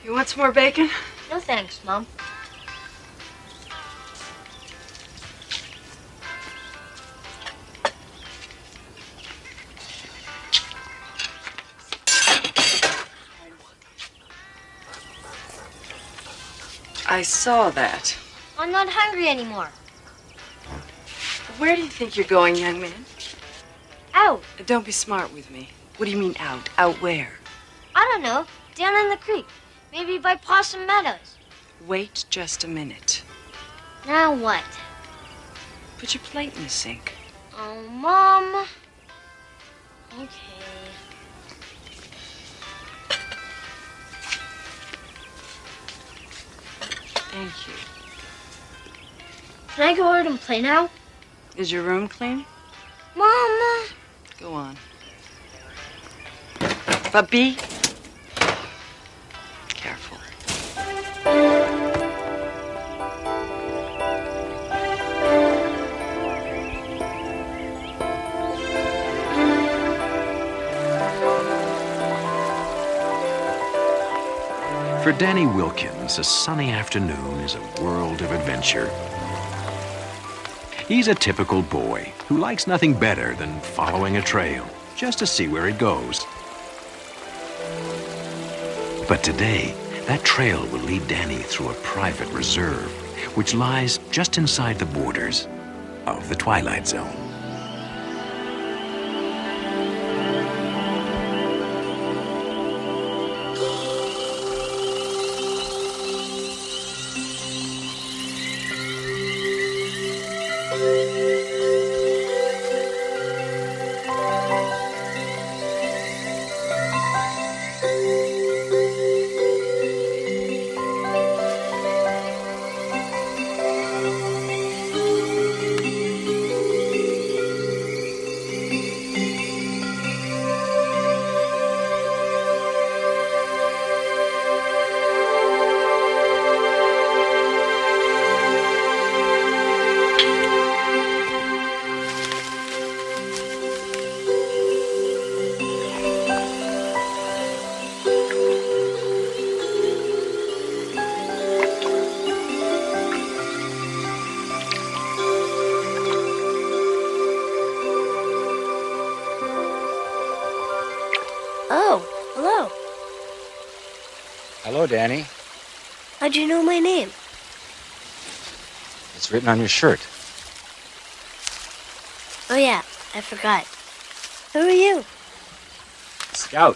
You want some more bacon? No thanks, Mom. I saw that. I'm not hungry anymore. Where do you think you're going, young man? Out. Don't be smart with me. What do you mean out? Out where? I don't know. Down in the creek. Maybe by Possum Meadows. Wait just a minute. Now what? Put your plate in the sink. Oh, Mom. Okay. Thank you. Can I go out and play now? Is your room clean? Mom. Go on. But be careful. For Danny Wilkins, a sunny afternoon is a world of adventure. He's a typical boy who likes nothing better than following a trail, just to see where it goes. But today, that trail will lead Danny through a private reserve, which lies just inside the borders of the Twilight Zone. Oh, hello. Hello, Danny. How'd you know my name? It's written on your shirt. Oh, yeah, I forgot. Who are you? Scout.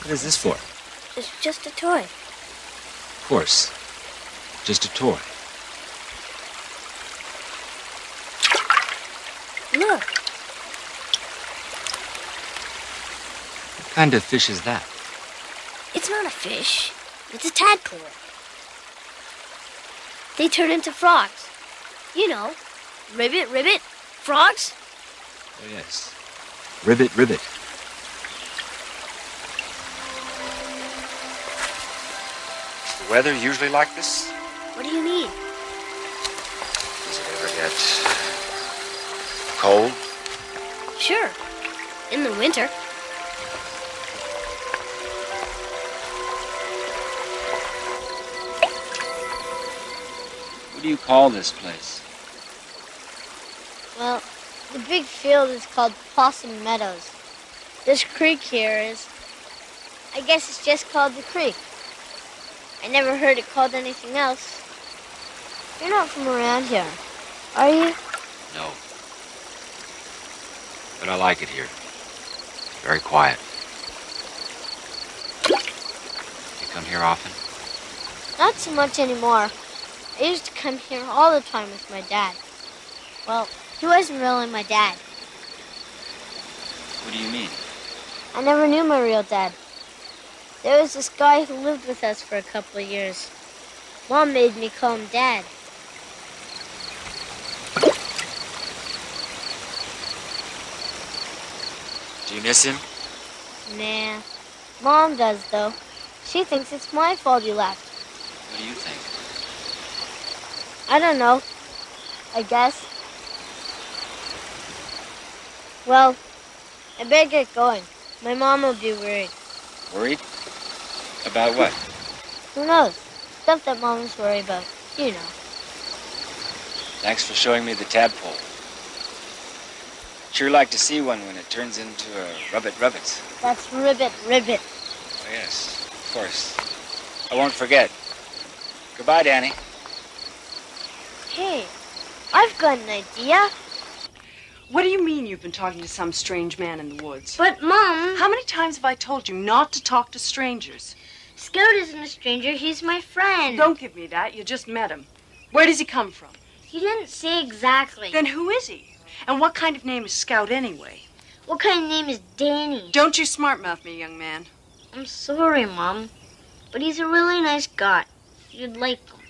What is this for? It's just a toy. Of course. Just a toy. Look, What kind of fish is that? it's not a fish. It's a tadpole. They turn into frogs. You know, ribbit, ribbit, frogs. Oh, yes. Ribbit, ribbit. Is the weather usually like this? What do you mean? Does it ever get cold? Sure, in the winter. What do you call this place? Well, the big field is called Possum Meadows. This creek here is, I guess it's just called the creek. I never heard it called anything else. You're not from around here, are you? No. But I like it here. Very quiet. You come here often? Not so much anymore. I used to come here all the time with my dad. Well, he wasn't really my dad. What do you mean? I never knew my real dad. There was this guy who lived with us for a couple of years. Mom made me call him Dad. Do you miss him? Nah. Mom does, though. She thinks it's my fault he left. What do you think? I don't know. I guess. Well, I better get going. My mom will be worried. Worried? About what? Who knows? Stuff that moms worry about. You know. Thanks for showing me the tadpole. Sure like to see one when it turns into a rubbit. That's ribbit. Oh, yes, of course. I won't forget. Goodbye, Danny. Hey, I've got an idea. What do you mean you've been talking to some strange man in the woods? But, Mom... How many times have I told you not to talk to strangers? Scout isn't a stranger. He's my friend. Don't give me that. You just met him. Where does he come from? He didn't say exactly. Then who is he? And what kind of name is Scout anyway? What kind of name is Danny? Don't you smart-mouth me, young man. I'm sorry, Mom. But he's a really nice guy. You'd like him.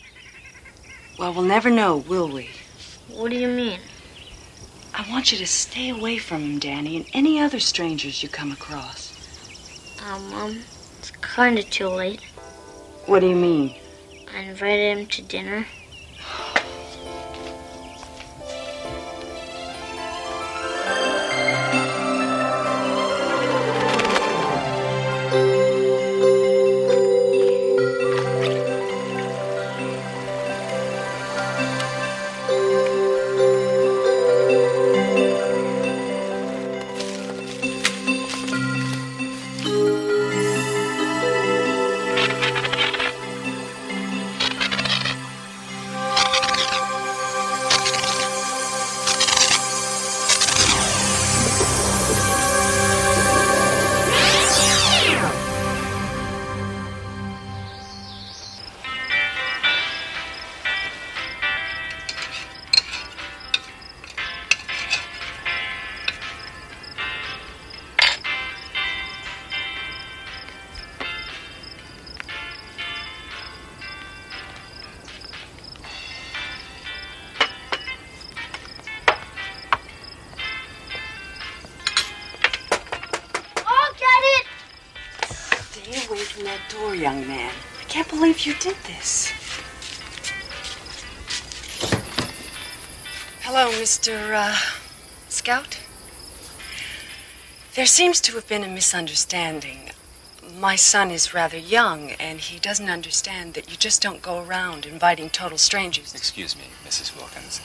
Well, we'll never know, will we? What do you mean? I want you to stay away from him, Danny, and any other strangers you come across. Mom, it's kind of too late. What do you mean? I invited him to dinner. Stay away from that door, young man. I can't believe you did this. Hello, Mr. Scout. There seems to have been a misunderstanding. My son is rather young, and he doesn't understand that you just don't go around inviting total strangers. Excuse me, Mrs. Wilkins.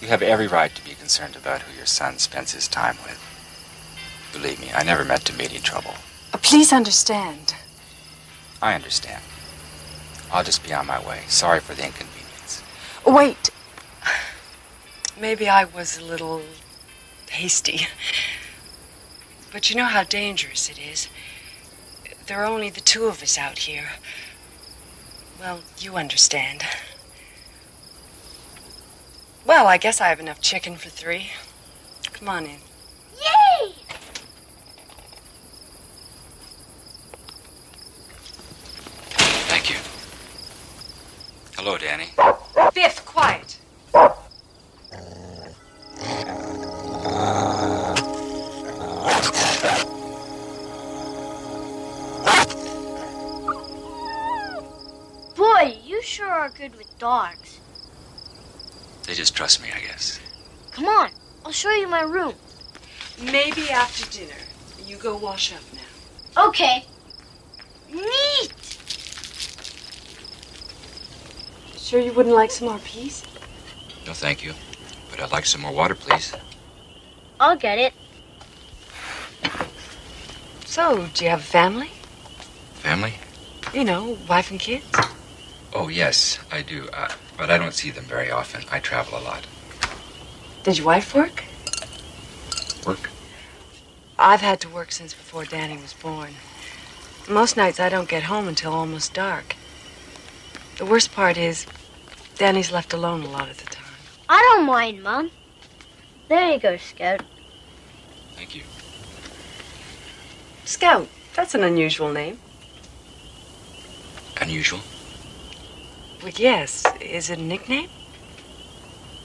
You have every right to be concerned about who your son spends his time with. Believe me, I never meant to meet any trouble. Please understand. I understand. I'll just be on my way. Sorry for the inconvenience. Wait. Maybe I was a little hasty. But you know how dangerous it is. There are only the two of us out here. Well, you understand. Well, I guess I have enough chicken for 3. Come on in. Yay! Thank you. Hello, Danny. Biff, quiet. Boy, you sure are good with dogs. They just trust me, I guess. Come on, I'll show you my room. Maybe after dinner. You go wash up now. Okay. Neat! Sure you wouldn't like some more peas? No, thank you. But I'd like some more water, please. I'll get it. So, do you have a family? Family? You know, wife and kids? Oh, yes, I do. But I don't see them very often. I travel a lot. Does your wife work? Work? I've had to work since before Danny was born. Most nights I don't get home until almost dark. The worst part is, Danny's left alone a lot of the time. I don't mind, Mom. There you go, Scout. Thank you. Scout, that's an unusual name. Unusual? Well, yes. Is it a nickname?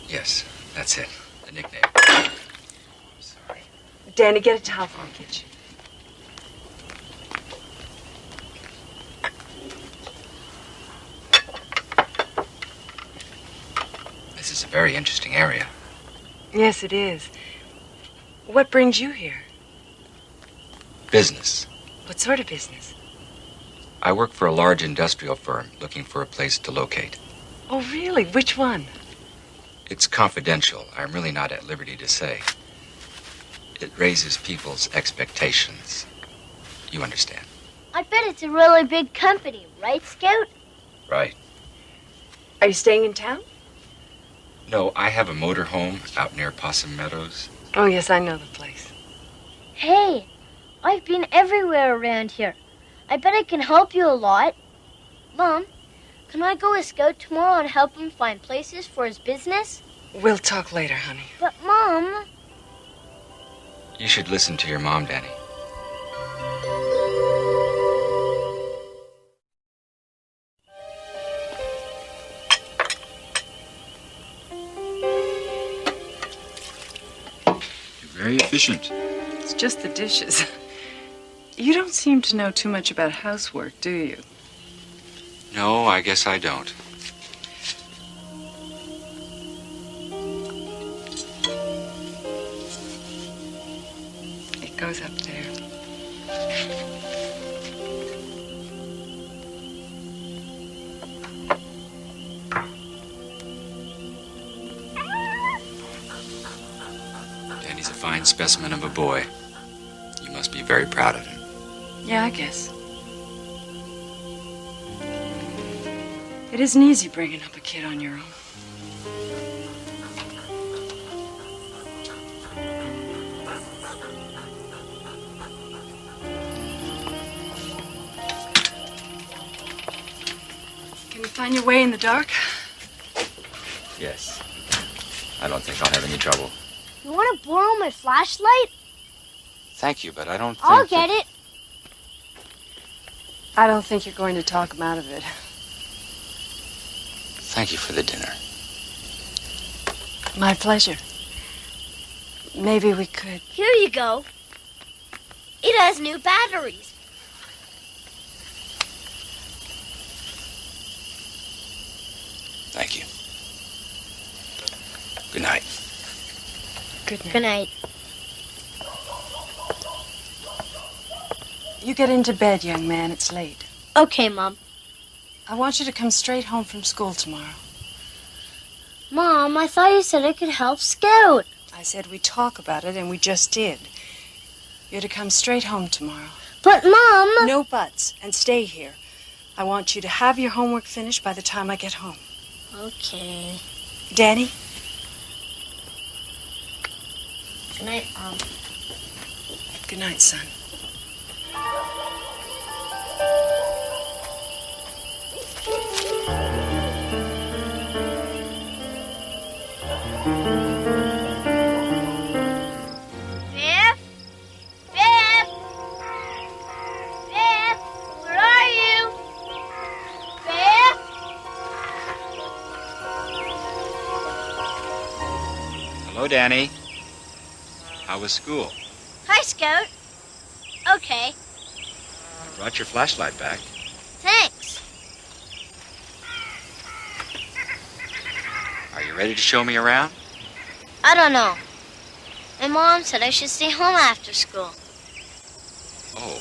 Yes, that's it. The nickname. Sorry. Danny, get a towel from the kitchen. This is a very interesting area. Yes, it is. What brings you here? Business. What sort of business? I work for a large industrial firm looking for a place to locate. Oh, really? Which one? It's confidential. I'm really not at liberty to say. It raises people's expectations. You understand? I bet it's a really big company, right, Scout? Right. Are you staying in town? No, I have a motor home out near Possum Meadows. Oh, yes, I know the place. Hey, I've been everywhere around here. I bet I can help you a lot. Mom, can I go with Scout tomorrow and help him find places for his business? We'll talk later, honey. But, Mom... You should listen to your mom, Danny. You're very efficient. It's just the dishes. You don't seem to know too much about housework, do you? No, I guess I don't. It goes up there. Danny's a fine specimen of a boy. You must be very proud of him. Yeah, I guess. It isn't easy bringing up a kid on your own. Can you find your way in the dark? Yes. I don't think I'll have any trouble. You want to borrow my flashlight? Thank you, but I don't think... I'll get it. I don't think you're going to talk him out of it. Thank you for the dinner. My pleasure. Maybe we could... Here you go. It has new batteries. Thank you. Good night. Good night. Good night. You get into bed, young man. It's late. Okay, Mom. I want you to come straight home from school tomorrow. Mom, I thought you said I could help Scout. I said we'd talk about it, and we just did. You're to come straight home tomorrow. But, Mom... No buts, and stay here. I want you to have your homework finished by the time I get home. Okay. Danny? Good night, Mom. Good night, son. Biff? Biff? Biff? Where are you? Biff? Hello, Danny. How was school? Hi, Scout. Okay, I brought your flashlight back. thanks. Are you ready to show me around? I don't know. My mom said I should stay home after school. Oh.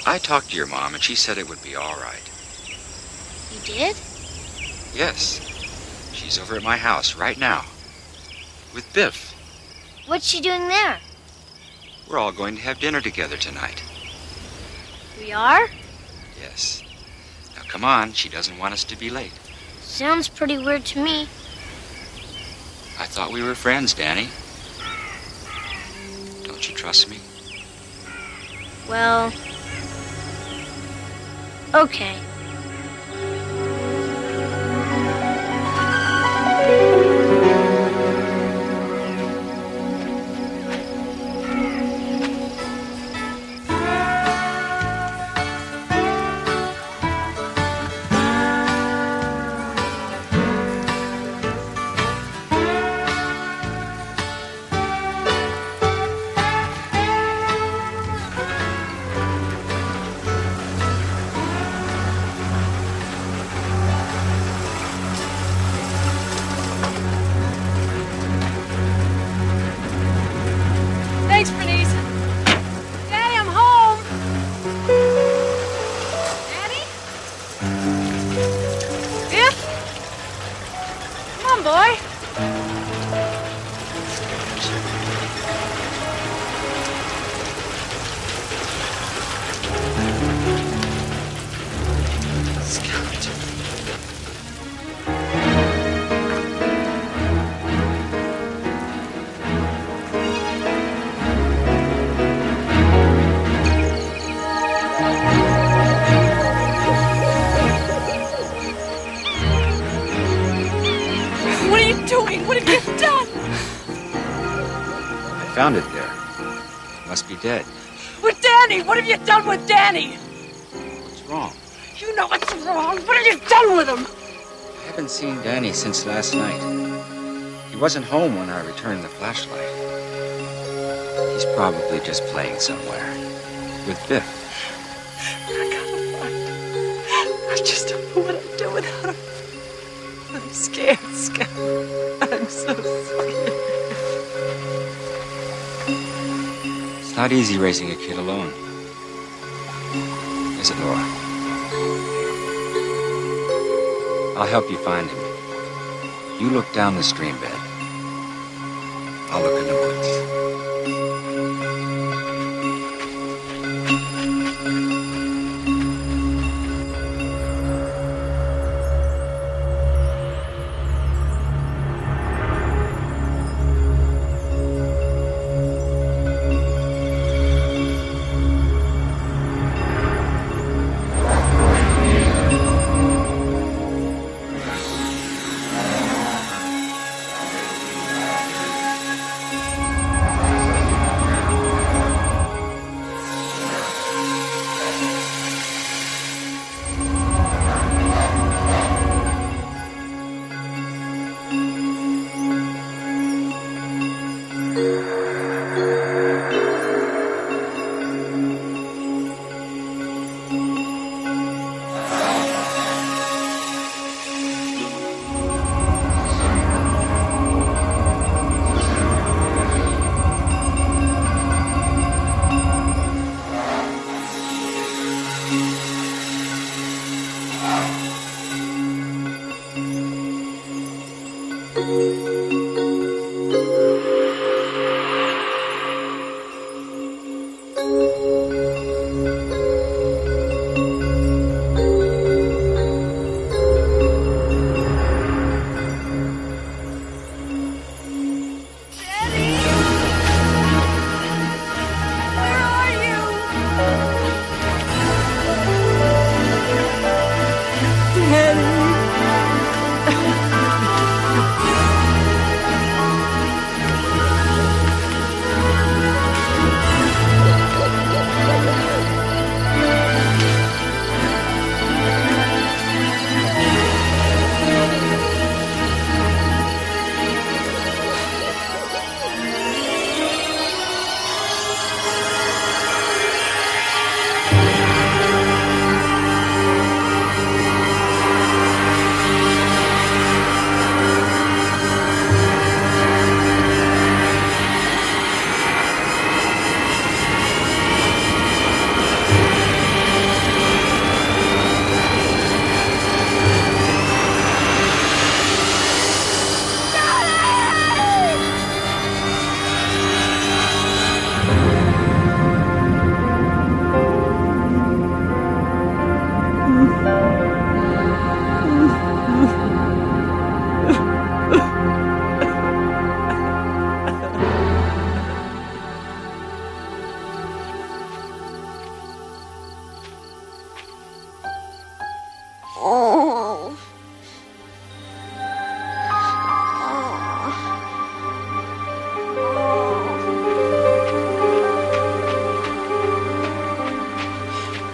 I talked to your mom, and she said it would be all right. You did? Yes. She's over at my house right now. With Biff. What's she doing there? We're all going to have dinner together tonight. We are? Yes. Now, come on. She doesn't want us to be late. Sounds pretty weird to me. I thought we were friends, Danny. Don't you trust me? Well... okay. Biff? Come on, boy. Scout. What are you doing? What have you done? I found it there. It must be dead. With Danny! What have you done with Danny? What's wrong? You know what's wrong. What have you done with him? I haven't seen Danny since last night. He wasn't home when I returned the flashlight. He's probably just playing somewhere. With Biff. I gotta find him. I just don't know what I'd do without him. I'm scared, Scout. I'm so scared. It's not easy raising a kid alone. Is it, Laura? I'll help you find him. You look down the stream bed. I'll look in the woods.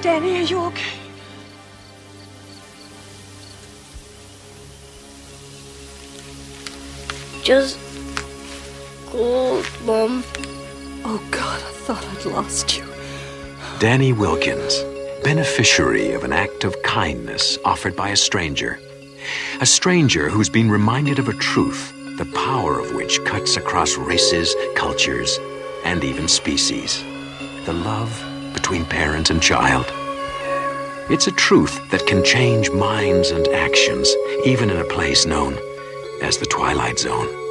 Danny, are you okay? Just cold, Mom. Oh, God, I thought I'd lost you. Danny Wilkins, beneficiary of an act of kindness offered by a stranger. A stranger who's been reminded of a truth, the power of which cuts across races, cultures, and even species. The love between parent and child. It's a truth that can change minds and actions, even in a place known as the Twilight Zone.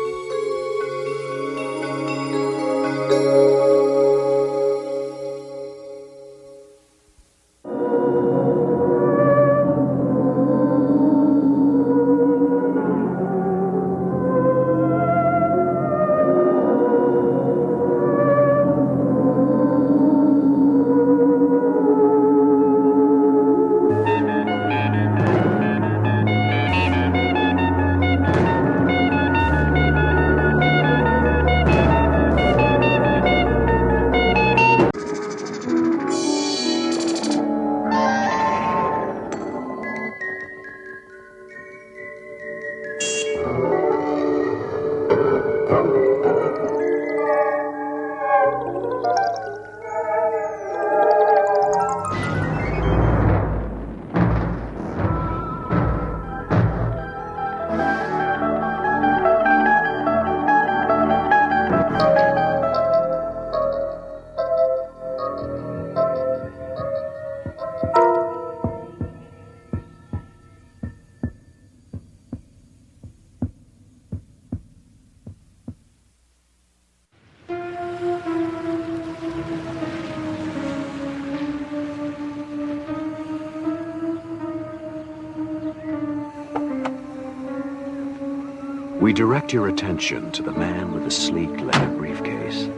We direct your attention to the man with the sleek leather briefcase.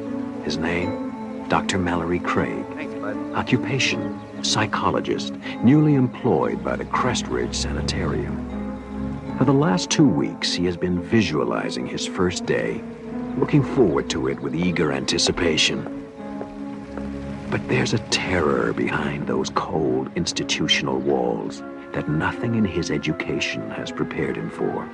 His name, Dr. Mallory Craig. Thanks, bud. Occupation, psychologist, newly employed by the Crestridge Sanitarium. For the last 2 weeks, he has been visualizing his first day, looking forward to it with eager anticipation. But there's a terror behind those cold institutional walls that nothing in his education has prepared him for.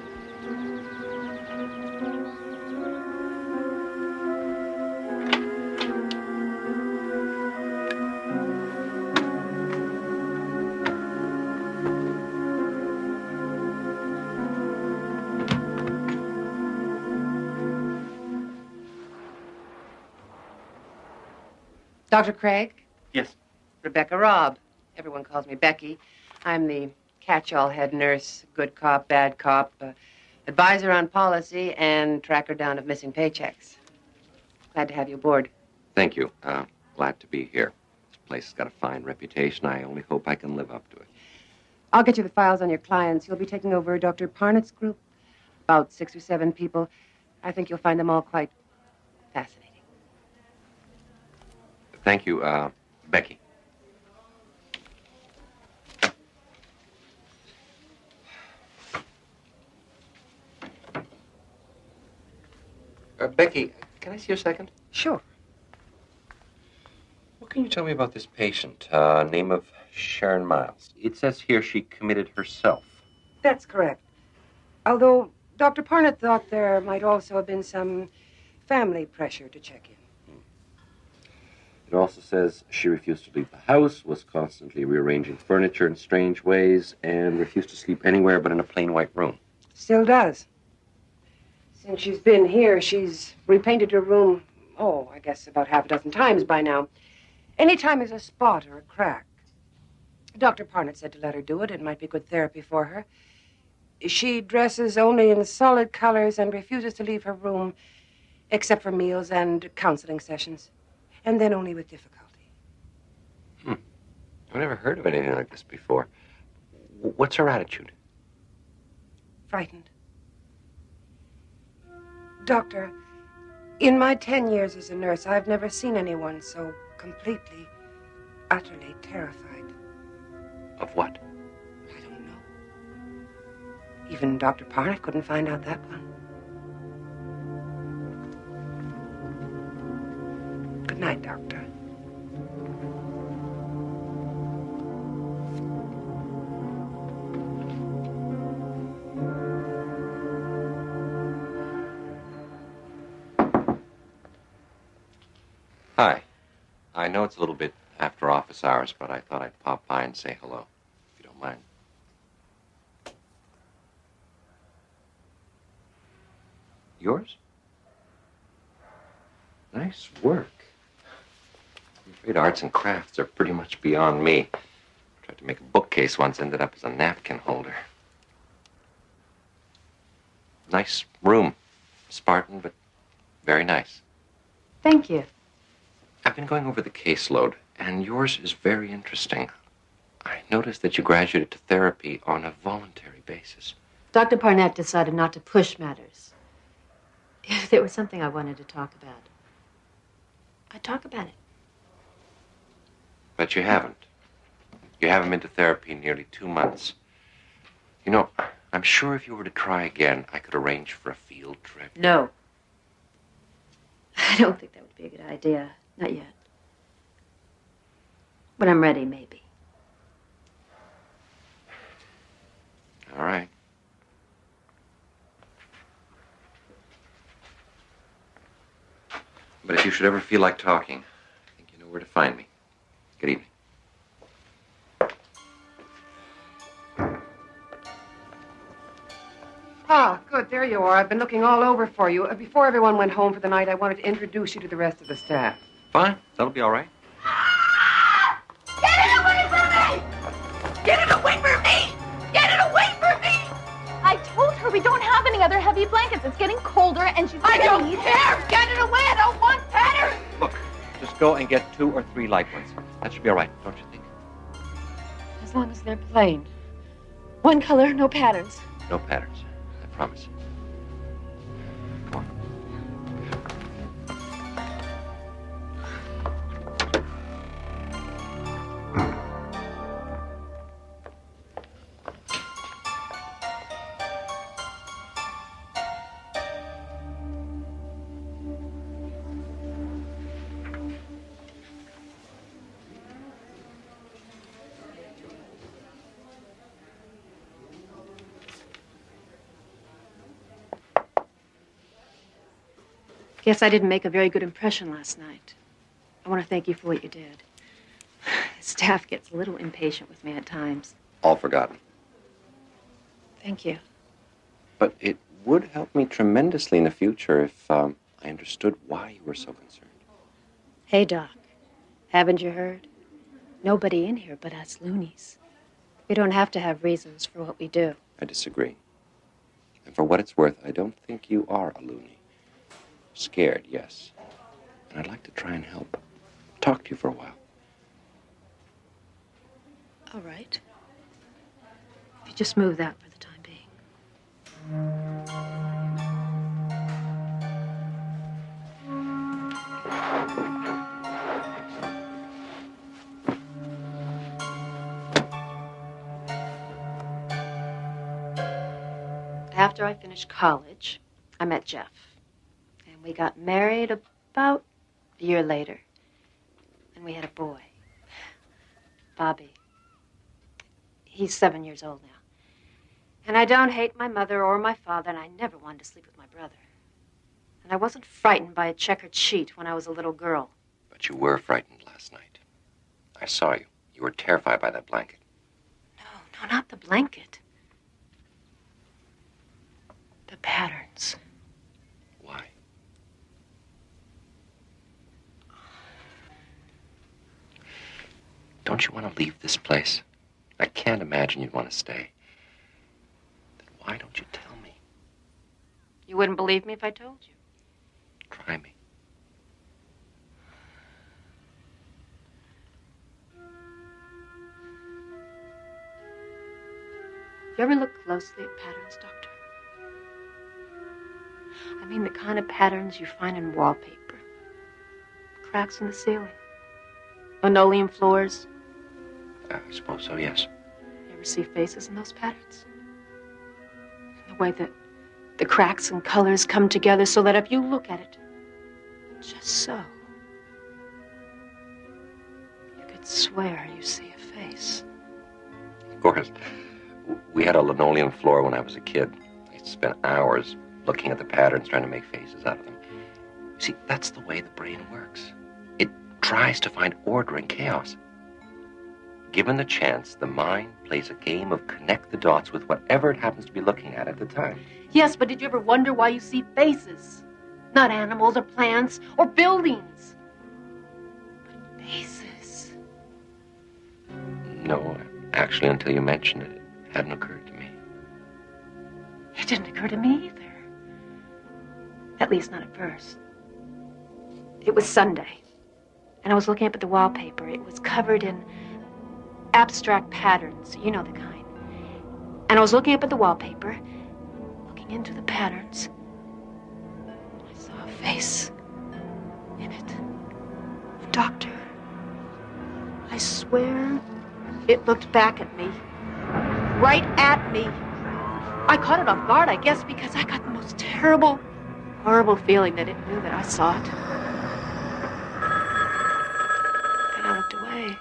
Dr. Craig? Yes. Rebecca Robb. Everyone calls me Becky. I'm the catch-all head nurse, good cop, bad cop, advisor on policy, and tracker down of missing paychecks. Glad to have you aboard. Thank you. Glad to be here. This place has got a fine reputation. I only hope I can live up to it. I'll get you the files on your clients. You'll be taking over Dr. Parnett's group. About 6 or 7 people. I think you'll find them all quite fascinating. Thank you, Becky. Becky, can I see you a second? Sure. What can you tell me about this patient? Name of Sharon Miles. It says here she committed herself. That's correct. Although Dr. Parnett thought there might also have been some family pressure to check in. It also says she refused to leave the house, was constantly rearranging furniture in strange ways, and refused to sleep anywhere but in a plain white room. Still does. Since she's been here, she's repainted her room, I guess about half a dozen times by now. Anytime there's a spot or a crack. Dr. Parnett said to let her do it. It might be good therapy for her. She dresses only in solid colors and refuses to leave her room except for meals and counseling sessions. And then only with difficulty. I've never heard of anything like this before. What's her attitude? Frightened. Doctor, in my 10 years as a nurse, I've never seen anyone so completely, utterly terrified. Of what? I don't know. Even Dr. Parnett couldn't find out that one. Good night, Doctor. Hi. I know it's a little bit after office hours, but I thought I'd pop by and say hello, if you don't mind. Yours? Nice work. I'm afraid arts and crafts are pretty much beyond me. Tried to make a bookcase once, ended up as a napkin holder. Nice room. Spartan, but very nice. Thank you. I've been going over the caseload, and yours is very interesting. I noticed that you graduated to therapy on a voluntary basis. Dr. Parnett decided not to push matters. If there was something I wanted to talk about, I'd talk about it. But you haven't. You haven't been to therapy in nearly 2 months. You know, I'm sure if you were to try again, I could arrange for a field trip. No. I don't think that would be a good idea. Not yet. When I'm ready, maybe. All right. But if you should ever feel like talking, I think you know where to find me. Good evening. Ah, good. There you are. I've been looking all over for you. Before everyone went home for the night, I wanted to introduce you to the rest of the staff. Fine. That'll be all right. Get it away from me! Get it away from me! Get it away from me! I told her we don't have any other heavy blankets. It's getting colder and she's I don't gonna need care! Get it away! I don't want patterns! Look, just go and get 2 or 3 light ones. That should be all right, don't you think? As long as they're plain. One color, no patterns. No patterns. I promise. Come on. Guess I didn't make a very good impression last night. I want to thank you for what you did. The staff gets a little impatient with me at times. All forgotten. Thank you. But it would help me tremendously in the future if I understood why you were so concerned. Hey, Doc. Haven't you heard? Nobody in here but us loonies. We don't have to have reasons for what we do. I disagree. And for what it's worth, I don't think you are a loony. Scared, yes. And I'd like to try and help. Talk to you for a while. All right. If you just move that for the time being. After I finished college, I met Jeff. And we got married about a year later. And we had a boy, Bobby. He's 7 years old now. And I don't hate my mother or my father, and I never wanted to sleep with my brother. And I wasn't frightened by a checkered sheet when I was a little girl. But you were frightened last night. I saw you. You were terrified by that blanket. No, not the blanket. The patterns. Why? Don't you want to leave this place? I can't imagine you'd want to stay. Then why don't you tell me? You wouldn't believe me if I told you. Try me. You ever look closely at patterns, Doctor? I mean the kind of patterns you find in wallpaper. Cracks in the ceiling. Linoleum floors. I suppose so, yes. You ever see faces in those patterns? The way that the cracks and colors come together so that if you look at it, just so, you could swear you see a face. Of course. We had a linoleum floor when I was a kid. I used to spend hours looking at the patterns, trying to make faces out of them. See, that's the way the brain works. It tries to find order in chaos. Given the chance, the mind plays a game of connect the dots with whatever it happens to be looking at the time. Yes, but did you ever wonder why you see faces? Not animals or plants or buildings, but faces. No, Actually, until you mentioned it, it hadn't occurred to me. It didn't occur to me either. At least not at first. It was Sunday, and I was looking up at the wallpaper. It was covered in abstract patterns. You know the kind. And I was looking up at the wallpaper, looking into the patterns. I saw a face in it. The doctor. I swear it looked back at me. Right at me. I caught it off guard, I guess, because I got the most terrible, horrible feeling that it knew that I saw it. And I looked away.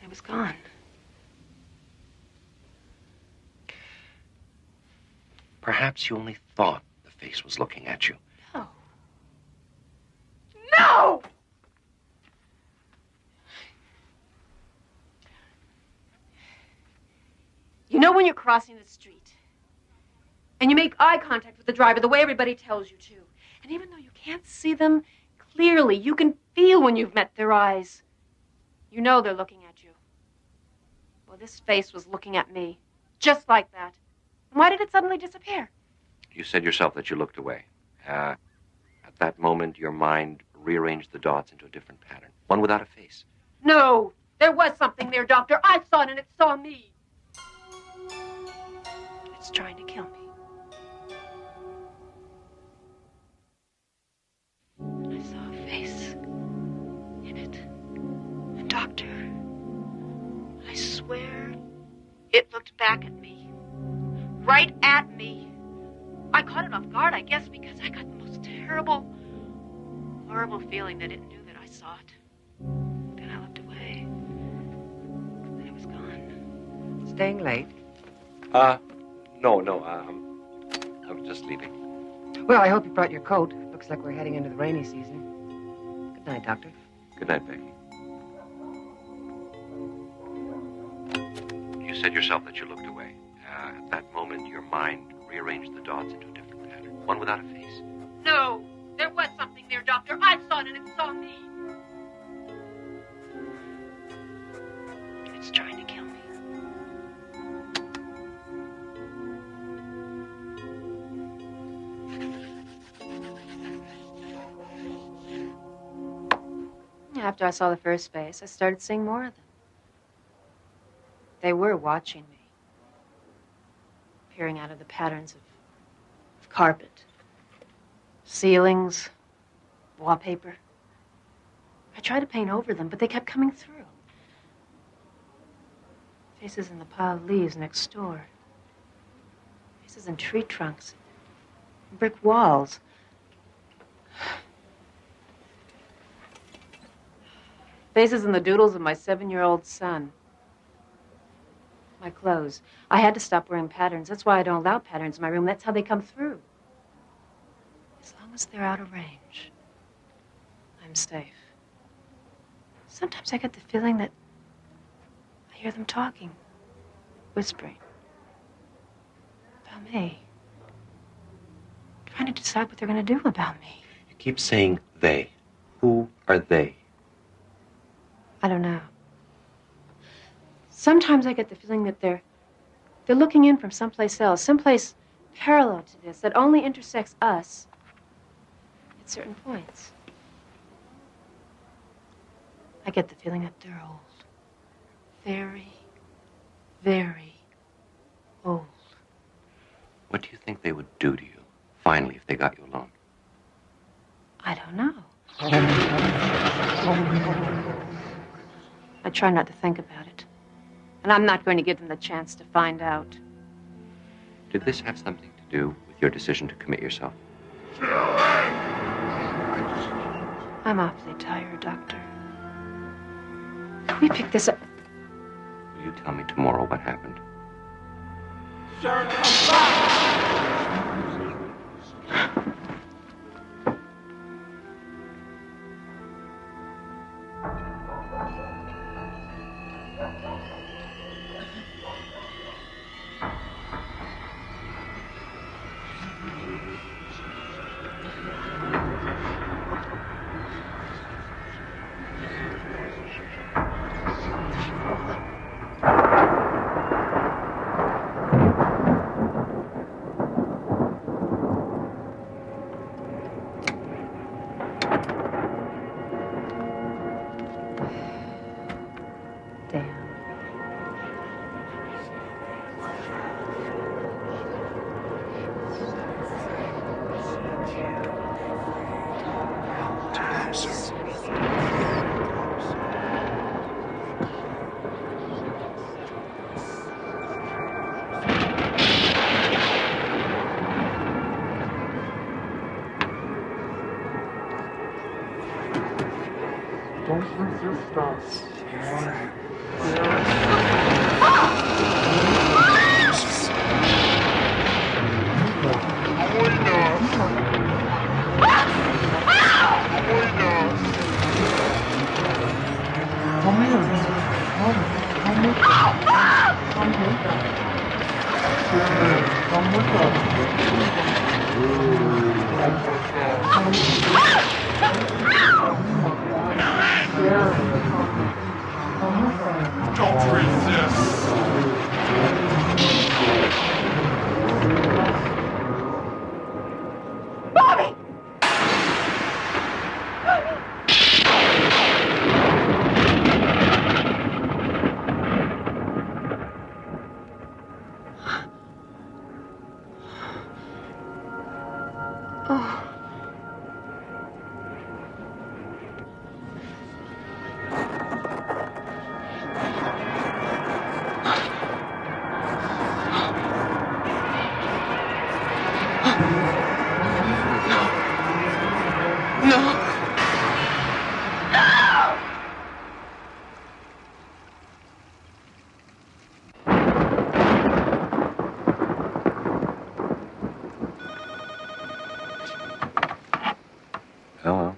It was gone. Perhaps you only thought the face was looking at you. No. No! You know when you're crossing the street and you make eye contact with the driver the way everybody tells you to, and even though you can't see them clearly, you can feel when you've met their eyes. You know they're looking at you. Well, this face was looking at me, just like that. And why did it suddenly disappear? You said yourself that you looked away. At that moment, your mind rearranged the dots into a different pattern, one without a face. No, there was something there, Doctor. I saw it and it saw me. It's trying to kill me. I saw a face in it. And Doctor, I swear it looked back at me. Right at me. I caught it off guard, I guess, because I got the most terrible, horrible feeling that it knew that I saw it. Then I looked away. And it was gone. Staying late? No, I was just leaving. Well, I hope you brought your coat. Looks like we're heading into the rainy season. Good night, Doctor. Good night, Becky. You said yourself that you looked away. At that moment, your mind rearranged the dots into a different pattern, one without a face. No, there was something there, Doctor. I saw it and it saw me. It's trying to kill me. After I saw the first face, I started seeing more of them. They were watching me, peering out of the patterns of carpet, ceilings, wallpaper. I tried to paint over them, but they kept coming through. Faces in the pile of leaves next door. Faces in tree trunks, brick walls. Faces in the doodles of my 7-year-old son. My clothes. I had to stop wearing patterns. That's why I don't allow patterns in my room. That's how they come through. As long as they're out of range, I'm safe. Sometimes I get the feeling that I hear them talking, whispering about me, trying to decide what they're going to do about me. You keep saying they. Who are they? I don't know. Sometimes I get the feeling that they're looking in from someplace else, someplace parallel to this, that only intersects us at certain points. I get the feeling that they're old. Very, very old. What do you think they would do to you, finally, if they got you alone? I don't know. I try not to think about it. And I'm not going to give them the chance to find out. Did this have something to do with your decision to commit yourself? I'm awfully tired, Doctor. Can we pick this up? Will you tell me tomorrow what happened? Sir, come back! Don't resist. Bobby! Hello.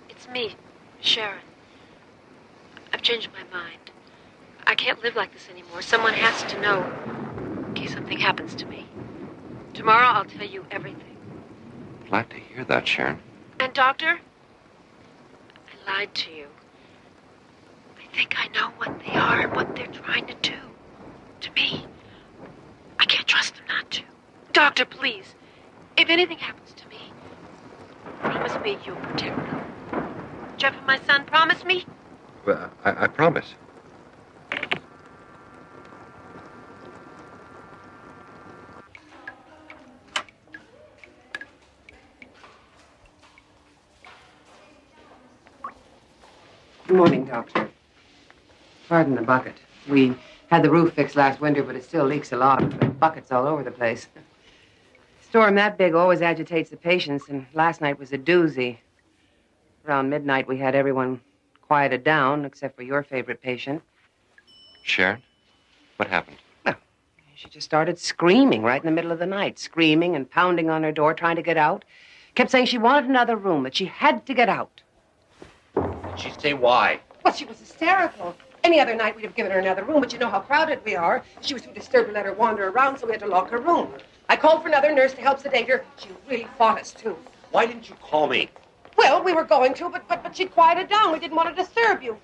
It's me, Sharon. I've changed my mind. I can't live like this anymore. Someone has to know in case something happens to me. Tomorrow I'll tell you everything. Glad to hear that, Sharon. And Doctor, I lied to you. I think I know what they are and what they're trying to do to me. I can't trust them not to. Doctor, please, if anything happens to me, promise me you'll protect them. Jeff and my son, promise me? Well, I promise. Good morning, Doctor. Pardon the bucket. We had the roof fixed last winter, but it still leaks a lot. The buckets all over the place. Storm that big always agitates the patients, and last night was a doozy. Around midnight, we had everyone quieted down, except for your favorite patient. Sharon? What happened? Well, she just started screaming right in the middle of the night, screaming and pounding on her door, trying to get out. Kept saying she wanted another room, that she had to get out. Did she say why? Well, she was hysterical. Any other night, we'd have given her another room, but you know how crowded we are. She was too disturbed to let her wander around, so we had to lock her room. I called for another nurse to help sedate her. She really fought us, too. Why didn't you call me? Well, we were going to, but she quieted down. We didn't want to disturb you.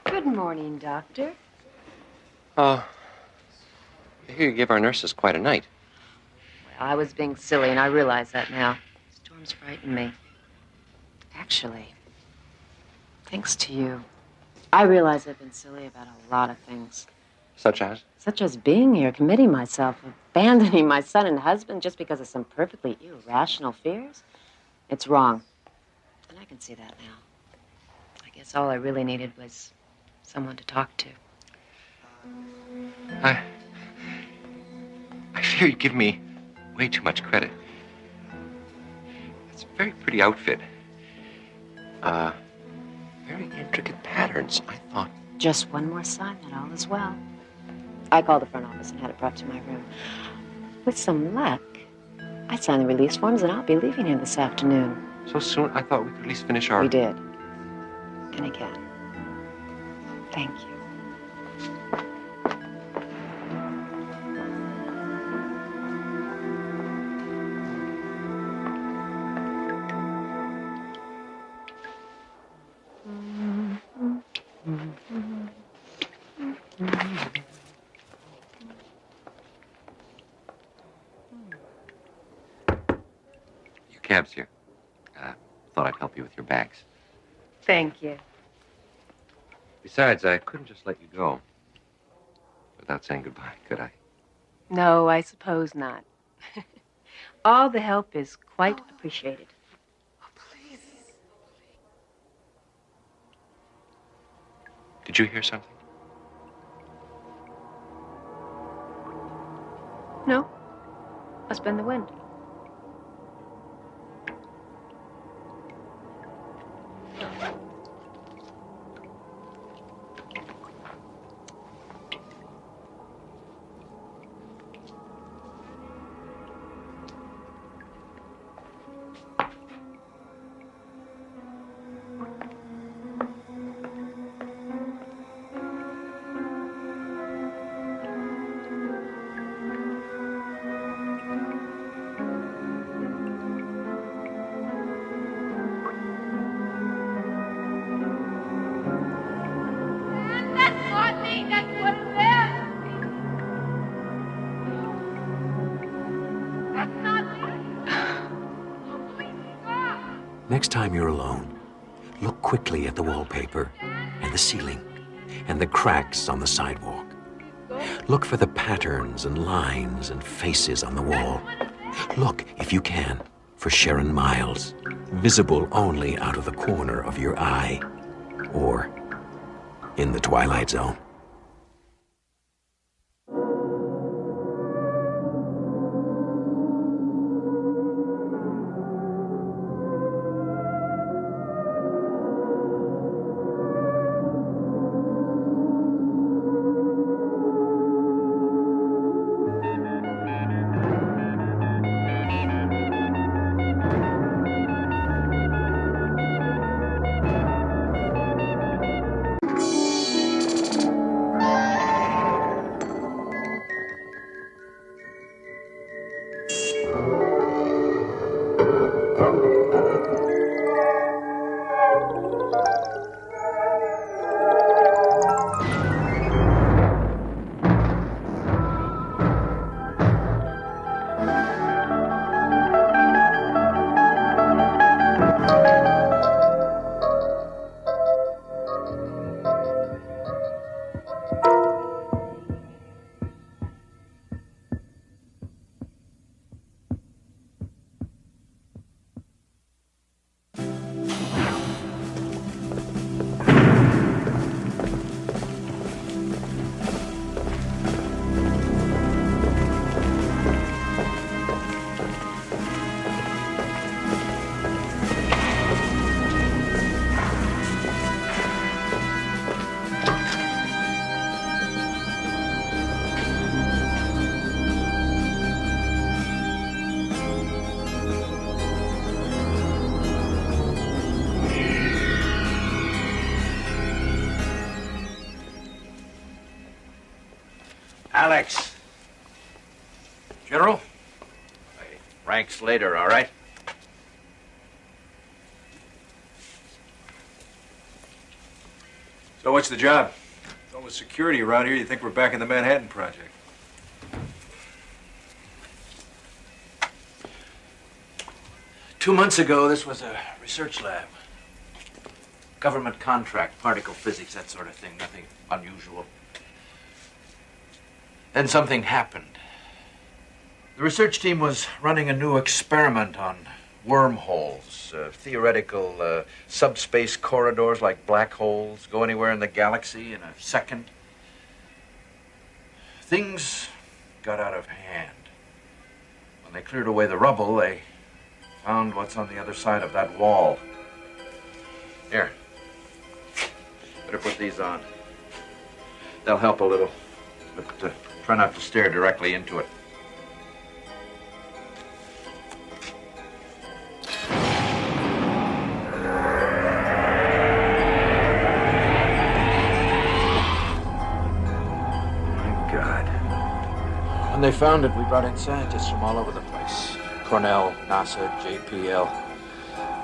Good morning, Doctor. I hear you give our nurses quite a night. Well, I was being silly, and I realize that now. Storms frighten me. Actually, thanks to you, I realize I've been silly about a lot of things. Such as? Such as being here, committing myself, abandoning my son and husband just because of some perfectly irrational fears. It's wrong. And I can see that now. I guess all I really needed was someone to talk to. I fear you give me way too much credit. It's a very pretty outfit. Very intricate patterns, I thought. Just one more sign that all is well. I called the front office and had it brought to my room. With some luck, I signed the release forms and I'll be leaving here this afternoon. So soon, I thought we could at least finish our... We did. And again. Thank you. Your cab's here. Thought I'd help you with your bags. Thank you. Besides, I couldn't just let you go without saying goodbye, could I? No, I suppose not. All the help is quite appreciated. Did you hear something? No, Must have been the wind. Next time you're alone, look quickly at the wallpaper and the ceiling and the cracks on the sidewalk. Look for the patterns and lines and faces on the wall. Look, if you can, for Sharon Miles, visible only out of the corner of your eye, or in the Twilight Zone. Alex. General? Hey, ranks later, all right? So what's the job? With all the security around here, you think we're back in the Manhattan Project. 2 months ago, this was a research lab. Government contract, particle physics, that sort of thing, nothing unusual. Then something happened. The research team was running a new experiment on wormholes, theoretical subspace corridors like black holes, go anywhere in the galaxy in a second. Things got out of hand. When they cleared away the rubble, they found what's on the other side of that wall. Here. Better put these on. They'll help a little, but try not to stare directly into it. My God. When they found it, we brought in scientists from all over the place. Cornell, NASA, JPL.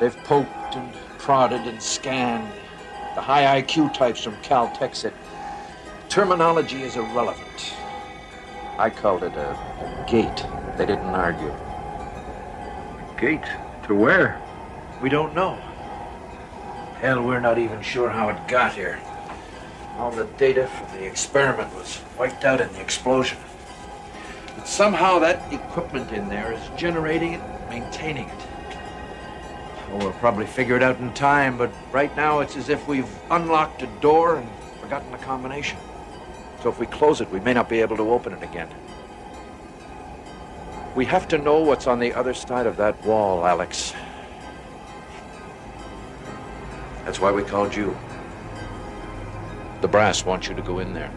They've poked and prodded and scanned. The high IQ types from Caltech said terminology is irrelevant. I called it a gate. They didn't argue. Gate? To where? We don't know. Hell, we're not even sure how it got here. All the data from the experiment was wiped out in the explosion. But somehow that equipment in there is generating it, maintaining it. Well, we'll probably figure it out in time, but right now it's as if we've unlocked a door and forgotten the combination. So if we close it, we may not be able to open it again. We have to know what's on the other side of that wall, Alex. That's why we called you. The brass wants you to go in there.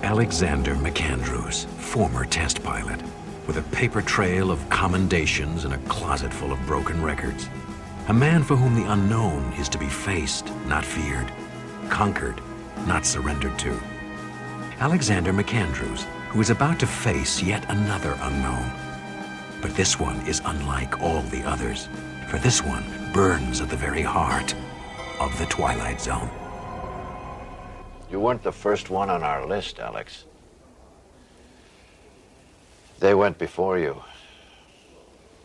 Alexander McAndrews, former test pilot, with a paper trail of commendations and a closet full of broken records. A man for whom the unknown is to be faced, not feared, conquered, not surrendered to. Alexander McAndrews, who is about to face yet another unknown. But this one is unlike all the others, for this one burns at the very heart of the Twilight Zone. You weren't the first one on our list, Alex. They went before you.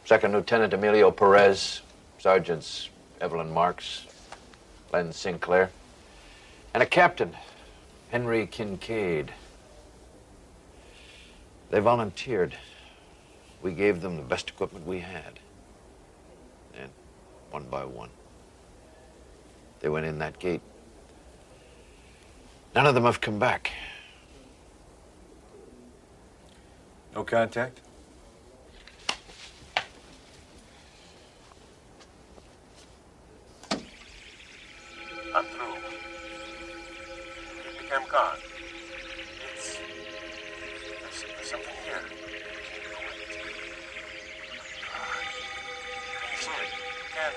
Second Lieutenant Emilio Perez, Sergeants Evelyn Marks, Len Sinclair, and a captain, Henry Kincaid. They volunteered. We gave them the best equipment we had. And one by one, they went in that gate. None of them have come back. No contact? I'm through. It became gone. There's something here. Can you see it? Can.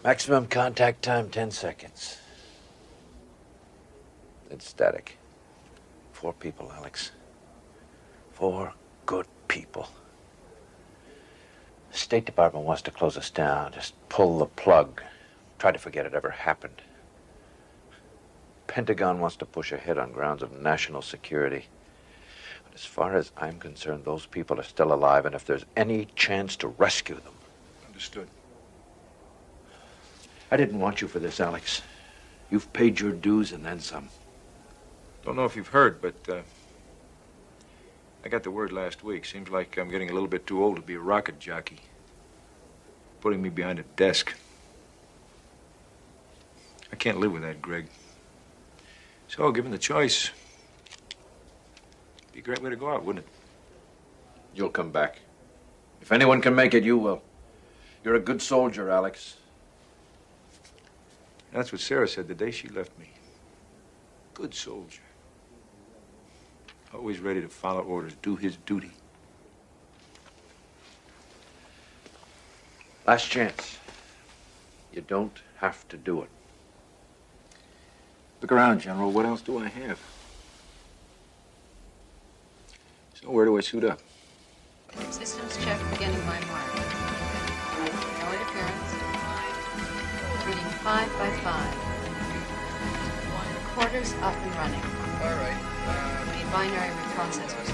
Maximum contact time, 10 seconds. It's static. 4 people, Alex. 4 good people. The State Department wants to close us down. Just pull the plug. Try to forget it ever happened. Pentagon wants to push ahead on grounds of national security. But as far as I'm concerned, those people are still alive, and if there's any chance to rescue them. Understood. I didn't want you for this, Alex. You've paid your dues and then some. Don't know if you've heard, but I got the word last week. Seems like I'm getting a little bit too old to be a rocket jockey. Putting me behind a desk. I can't live with that, Greg. So, given the choice, it'd be a great way to go out, wouldn't it? You'll come back. If anyone can make it, you will. You're a good soldier, Alex. That's what Sarah said the day she left me. Good soldier. Always ready to follow orders, do his duty. Last chance. You don't have to do it. Look around, General. What else do I have? So where do I suit up? Systems check beginning by mark. No interference. Reading 5 by 5. Recorders up and running. All right. Need binary reprocessors.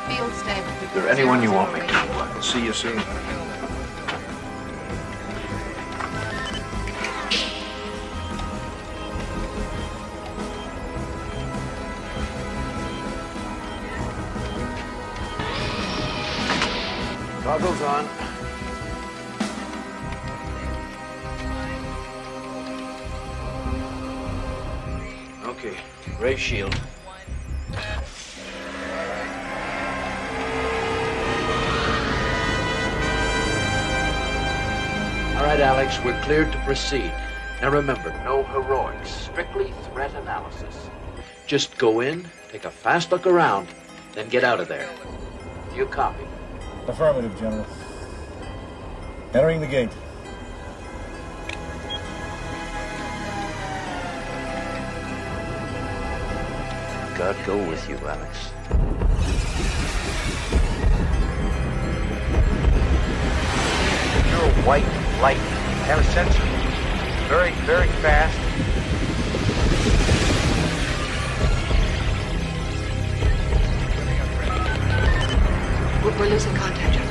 Field stable. Is there anyone you want me to? I'll see you soon. Goggles on. Okay, ray shield. All right, Alex, we're cleared to proceed. Now remember, no heroics, strictly threat analysis. Just go in, take a fast look around, then get out of there. You copy? Affirmative, General. Entering the gate. God go with you, Alex. You're a white light. Have a sensor. Very, very fast. We're losing contact, General.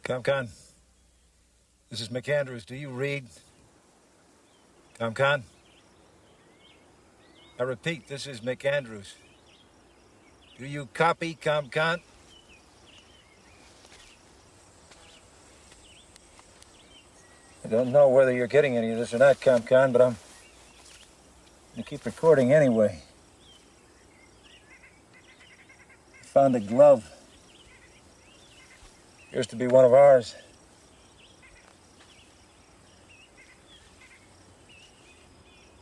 Copy. ComCon. This is McAndrews. Do you read? ComCon? I repeat, this is McAndrews. Do you copy, ComCon? I don't know whether you're getting any of this or not, ComCon, but I'm going to keep recording anyway. I found a glove. Appears to be one of ours.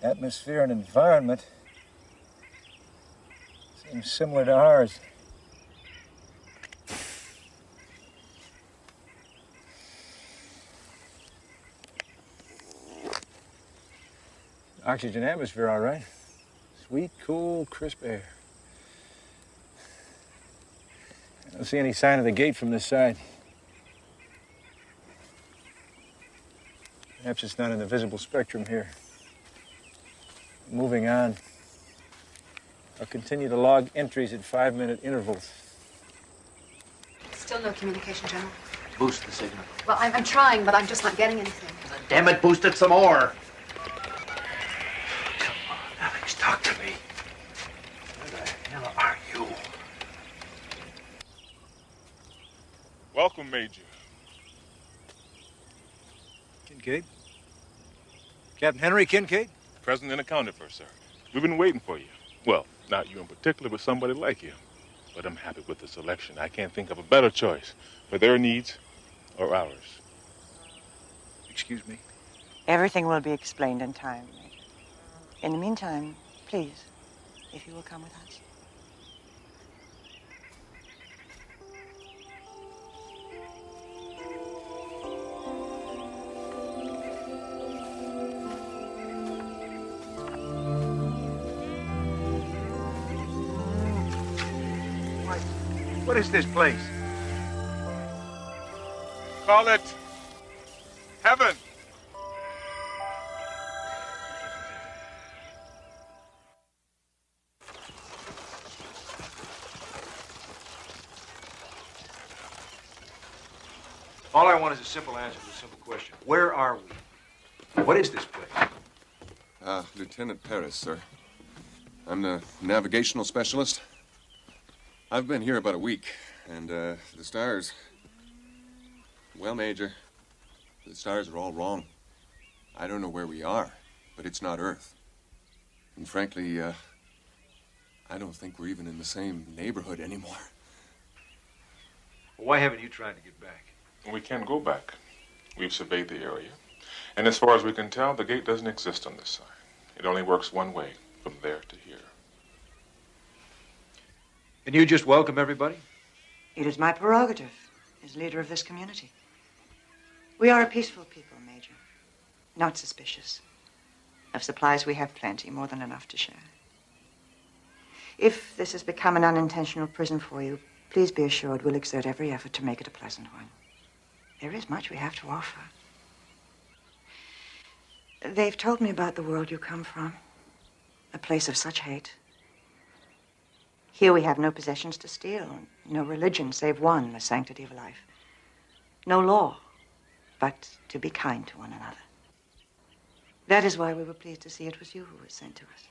Atmosphere and environment seems similar to ours. Oxygen atmosphere, all right. Sweet, cool, crisp air. I don't see any sign of the gate from this side. Perhaps it's not in the visible spectrum here. Moving on. I'll continue to log entries at 5-minute intervals. Still no communication, General. Boost the signal. Well, I'm trying, but I'm just not getting anything. Damn it, boost it some more. Alex, talk to me. Where the hell are you? Welcome, Major. Kincaid? Captain Henry Kincaid? Present and accounted for, sir. We've been waiting for you. Well, not you in particular, but somebody like you. But I'm happy with the selection. I can't think of a better choice for their needs or ours. Excuse me? Everything will be explained in time, Major. In the meantime, please, if you will come with us. What is this place? Call it heaven. All I want is a simple answer to a simple question. Where are we? What is this place? Lieutenant Paris, sir. I'm the navigational specialist. I've been here about a week, and the stars... Well, Major, the stars are all wrong. I don't know where we are, but it's not Earth. And frankly, I don't think we're even in the same neighborhood anymore. Why haven't you tried to get back? We can't go back. We've surveyed the area. And as far as we can tell, the gate doesn't exist on this side. It only works one way, from there to here. And you just welcome everybody? It is my prerogative as leader of this community. We are a peaceful people, Major. Not suspicious. Of supplies, we have plenty, more than enough to share. If this has become an unintentional prison for you, please be assured we'll exert every effort to make it a pleasant one. There is much we have to offer. They've told me about the world you come from. A place of such hate. Here we have no possessions to steal, no religion save one, the sanctity of life. No law, but to be kind to one another. That is why we were pleased to see it was you who was sent to us.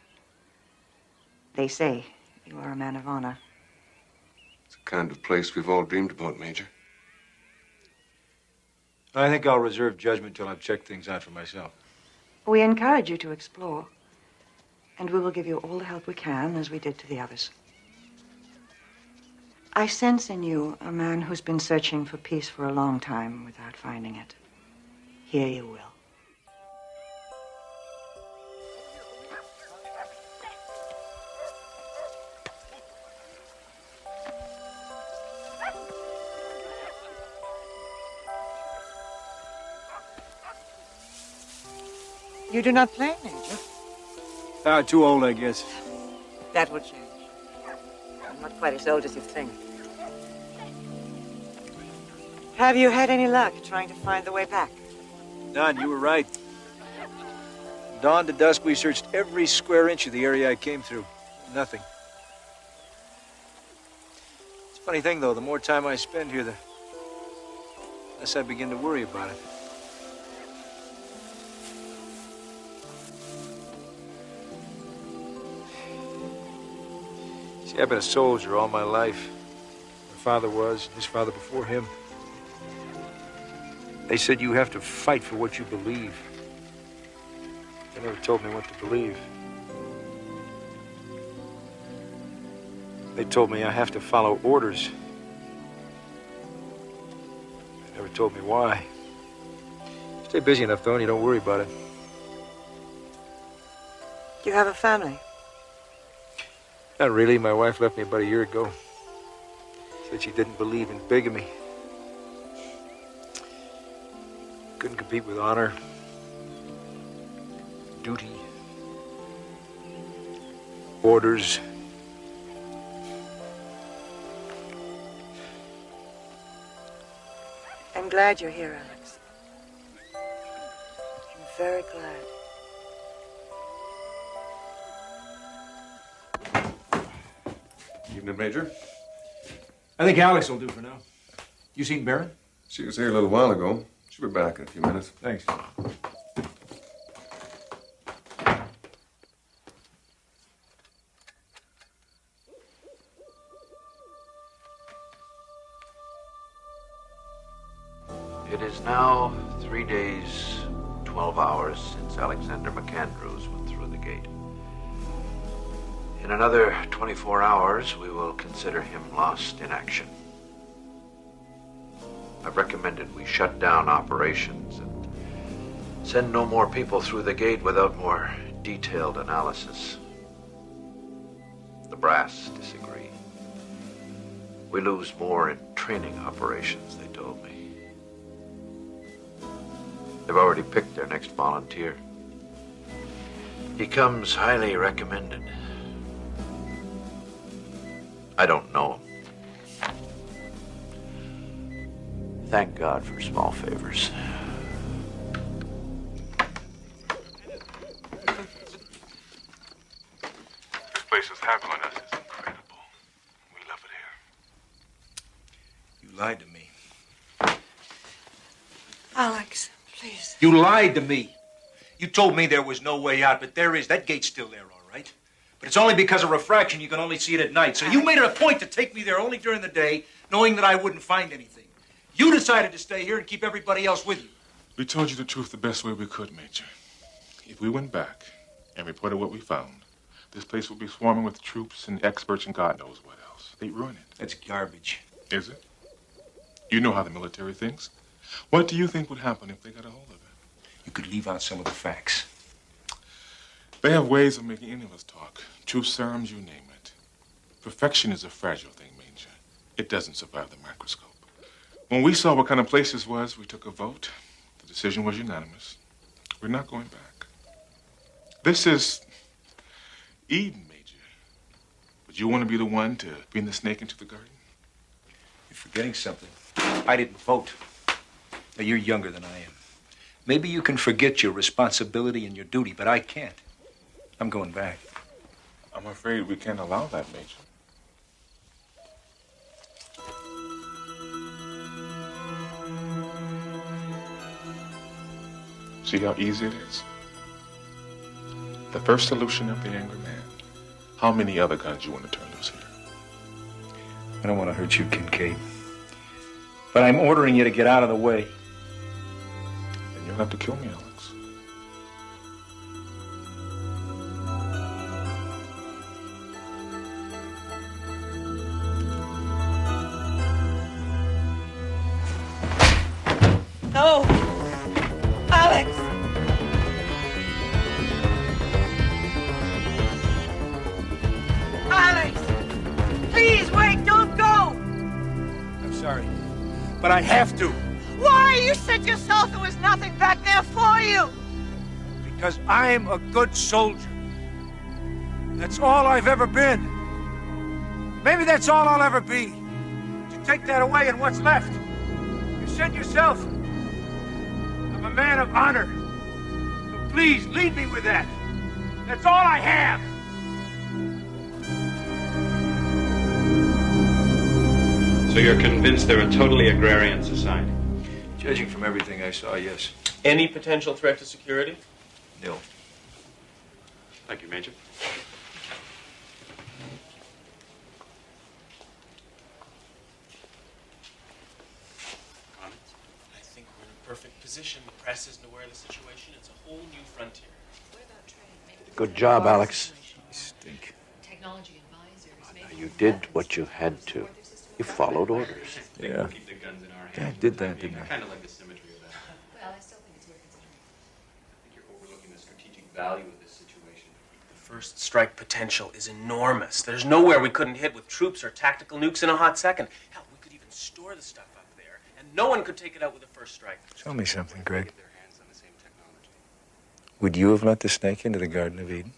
They say you are a man of honor. It's the kind of place we've all dreamed about, Major. I think I'll reserve judgment till I've checked things out for myself. We encourage you to explore, and we will give you all the help we can, as we did to the others. I sense in you a man who's been searching for peace for a long time without finding it. Here you will. You do not play, Major? Too old, I guess. That will change. I'm not quite as old as you think. Have you had any luck trying to find the way back? None, you were right. Dawn to dusk, we searched every square inch of the area I came through. Nothing. It's a funny thing, though. The more time I spend here, the unless I begin to worry about it. See, I've been a soldier all my life. My father was, and his father before him. They said you have to fight for what you believe. They never told me what to believe. They told me I have to follow orders. They never told me why. Stay busy enough, though, and you don't worry about it. Do you have a family? Not really. My wife left me about a year ago. Said she didn't believe in bigamy. Couldn't compete with honor, duty, orders. I'm glad you're here, Alex. I'm very glad. Evening, Major. I think Alex will do for now. You seen Baron? She was here a little while ago. She'll be back in a few minutes. Thanks. It is now 3 days, 12 hours since Alexander McAndrews went through the gate. In another 24 hours, we will consider him lost in action. I've recommended we shut down operations and send no more people through the gate without more detailed analysis. The brass disagree. We lose more in training operations, they told me. They've already picked their next volunteer. He comes highly recommended. I don't know him. Thank God for small favors. This place is having on us is incredible. We love it here. You lied to me. Alex, please. You lied to me. You told me there was no way out, but there is. That gate's still there, all right? But it's only because of refraction you can only see it at night. So you made it a point to take me there only during the day, knowing that I wouldn't find anything. You decided to stay here and keep everybody else with you. We told you the truth the best way we could, Major. If we went back and reported what we found, this place would be swarming with troops and experts and God knows what else. They'd ruin it. That's garbage. Is it? You know how the military thinks. What do you think would happen if they got a hold of it? You could leave out some of the facts. They have ways of making any of us talk. Truth serums, you name it. Perfection is a fragile thing, Major. It doesn't survive the microscope. When we saw what kind of place this was, we took a vote. The decision was unanimous. We're not going back. This is Eden, Major. But you want to be the one to bring the snake into the garden? You're forgetting something. I didn't vote. Now, you're younger than I am. Maybe you can forget your responsibility and your duty, but I can't. I'm going back. I'm afraid we can't allow that, Major. See how easy it is? The first solution of the angry man. How many other guns you want to turn loose here? I don't want to hurt you, Kincaid. But I'm ordering you to get out of the way. Then you'll have to kill me, Alex. No! Alex! Alex! Please wait, don't go! I'm sorry, but I have to. Why? You said yourself there was nothing back there for you! Because I'm a good soldier. That's all I've ever been. Maybe that's all I'll ever be. To take that away and what's left. You said yourself, I'm a man of honor. So please, lead me with that. That's all I have. So you're convinced they're a totally agrarian society? Judging from everything I saw, yes. Any potential threat to security? No. Thank you, Major. I think we're in a perfect position. The press isn't aware of the situation. It's a whole new frontier. Good job, Alex. I stink. Technology advisors. You did what you had to. You followed orders. Yeah. Keep the guns in our hands. Yeah, I did that, didn't I? Kind of like the symmetry of that. Well, I still think it's worth considering. I think you're overlooking the strategic value of this situation. The first strike potential is enormous. There's nowhere we couldn't hit with troops or tactical nukes in a hot second. Hell, we could even store the stuff up there, and no one could take it out with the first strike. Tell me something, Greg. Would you have let the snake into the Garden of Eden?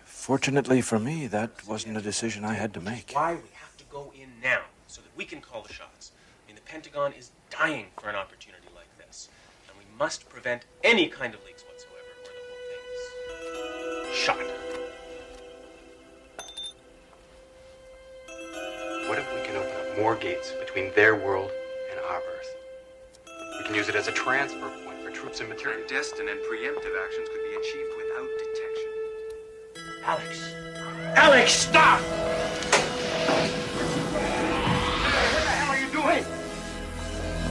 Fortunately for me, that wasn't a decision I had to make. Why we have to go in now, so that we can call the shots. I mean, the Pentagon is dying for an opportunity like this, and we must prevent any kind of leaks whatsoever, or the whole thing is shot. What if we can open up more gates between their world and our Earth? We can use it as a transfer point for troops and material. Clandestine and preemptive actions could be achieved without detection. Alex! Alex, stop! What the hell are you doing?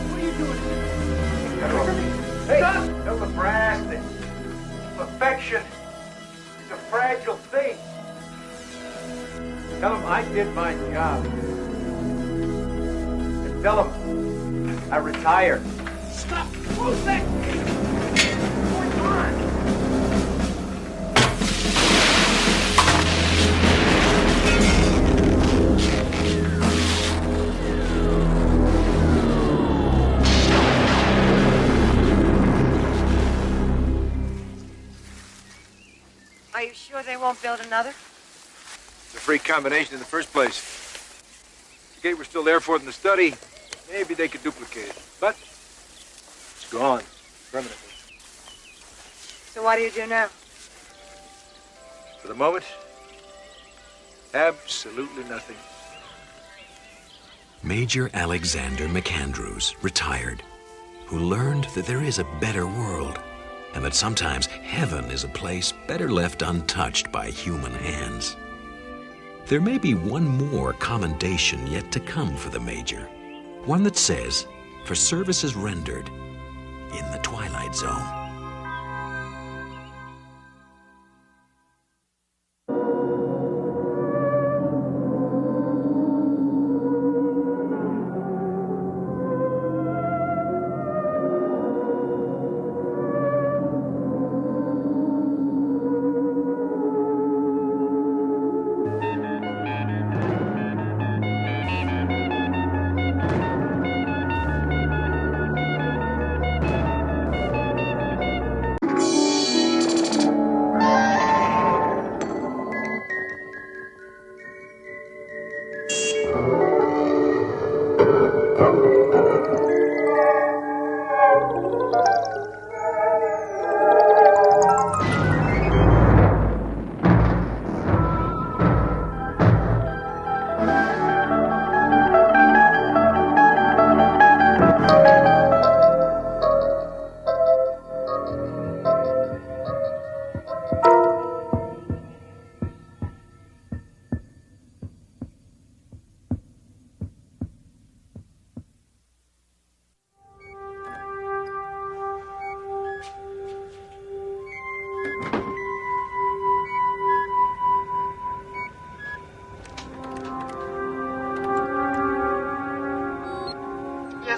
What are you doing? Hey, tell the brass that perfection is a fragile thing. Tell them I did my job. And tell them I retire. Stop! Close that gate! What's going on? Are you sure they won't build another? It's a freak combination in the first place. If the gate were still there for them to study, maybe they could duplicate it. But it's gone permanently. So what do you do now? For the moment, absolutely nothing. Major Alexander McAndrews, retired, who learned that there is a better world and that sometimes heaven is a place better left untouched by human hands. There may be one more commendation yet to come for the Major, one that says, for services rendered in the Twilight Zone.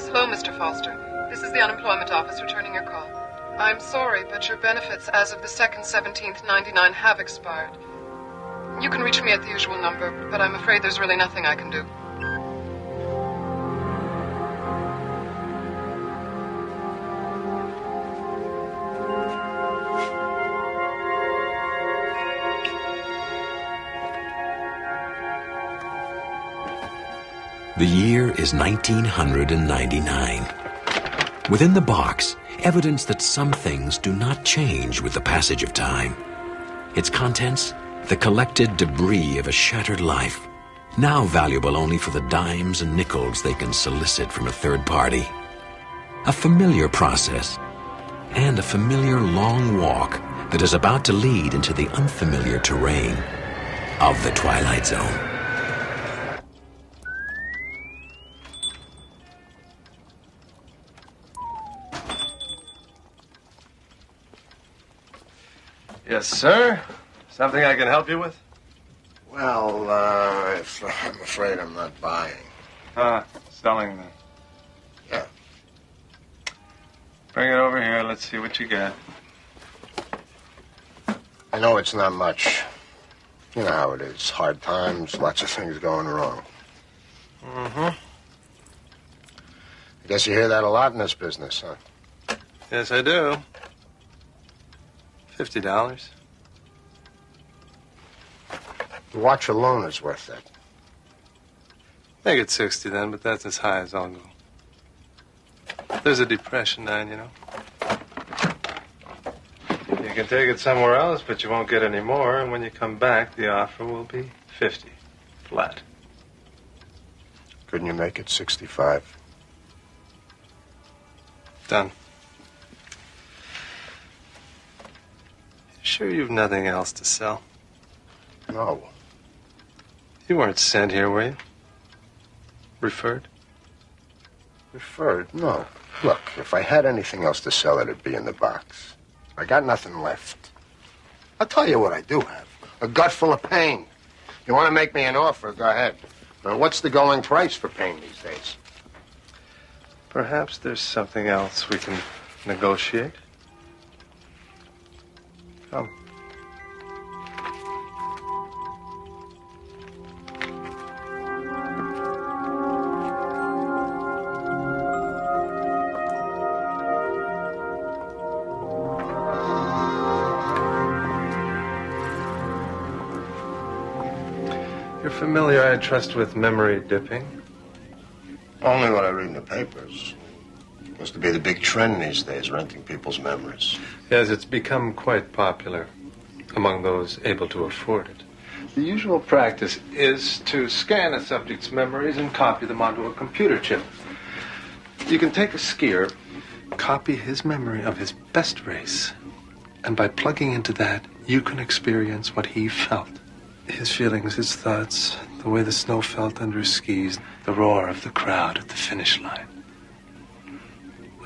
Hello, Mr. Foster. This is the unemployment office returning your call. I'm sorry, but your benefits as of the 2nd, 17th, 99 have expired. You can reach me at the usual number, but I'm afraid there's really nothing I can do. The year is 1999. Within the box, evidence that some things do not change with the passage of time. Its contents, the collected debris of a shattered life, now valuable only for the dimes and nickels they can solicit from a third party. a familiar process, and a familiar long walk that is about to lead into the unfamiliar terrain of the Twilight Zone. Yes, sir. Something I can help you with? Well, I'm afraid I'm not buying. Selling then. Yeah. Bring it over here. Let's see what you got. I know it's not much. You know how it is. Hard times, lots of things going wrong. Mm-hmm. I guess you hear that a lot in this business, huh? Yes, I do. $50. The watch alone is worth that. Make it 60 then, but that's as high as I'll go. There's a depression on, you know. You can take it somewhere else, but you won't get any more, and when you come back, the offer will be 50. Flat. Couldn't you make it 65? Done. Sure you've nothing else to sell? No. You weren't sent here, were you? Referred? Referred? No. Look, if I had anything else to sell, it'd be in the box. I got nothing left. I'll tell you what I do have. A gut full of pain. You want to make me an offer, go ahead. Now, what's the going price for pain these days? Perhaps there's something else we can negotiate. Come. You're familiar, I trust, with memory dipping? Only what I read in the papers. Seems to be the big trend these days, renting people's memories. Yes, it's become quite popular among those able to afford it. The usual practice is to scan a subject's memories and copy them onto a computer chip. You can take a skier, copy his memory of his best race, and by plugging into that, you can experience what he felt. His feelings, his thoughts, the way the snow felt under his skis, the roar of the crowd at the finish line.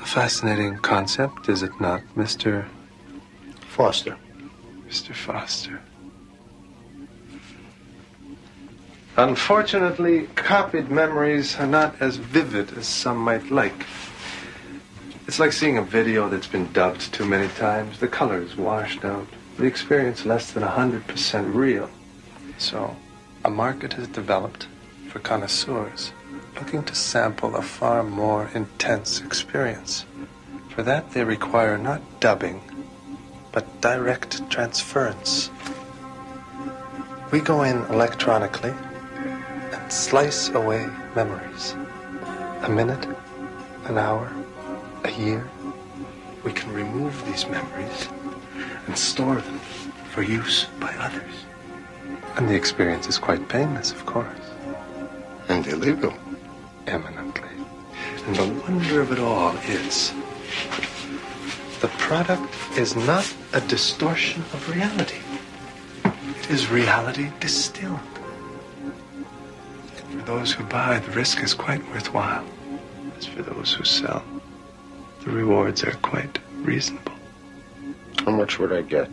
A fascinating concept, is it not, Mr. Foster? Mr. Foster. Unfortunately, copied memories are not as vivid as some might like. It's like seeing a video that's been dubbed too many times. The color is washed out. The experience less than 100% real. So, a market has developed for connoisseurs looking to sample a far more intense experience. For that, they require not dubbing, but direct transference. We go in electronically and slice away memories. A minute, an hour, a year. We can remove these memories and store them for use by others. And the experience is quite painless, of course. And illegal. Eminently. And the wonder of it all is the product is not a distortion of reality. It is reality distilled. For those who buy, the risk is quite worthwhile. As for those who sell, the rewards are quite reasonable. How much would I get?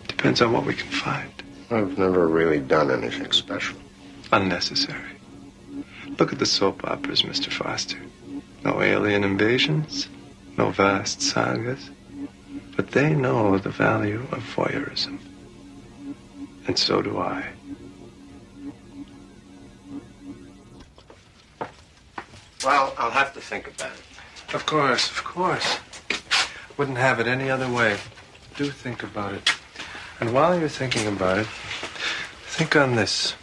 Depends on what we can find. I've never really done anything special. Unnecessary. Look at the soap operas, Mr. Foster. No alien invasions, no vast sagas. But they know the value of voyeurism. And so do I. Well, I'll have to think about it. Of course, of course. Wouldn't have it any other way. Do think about it. And while you're thinking about it, think on this.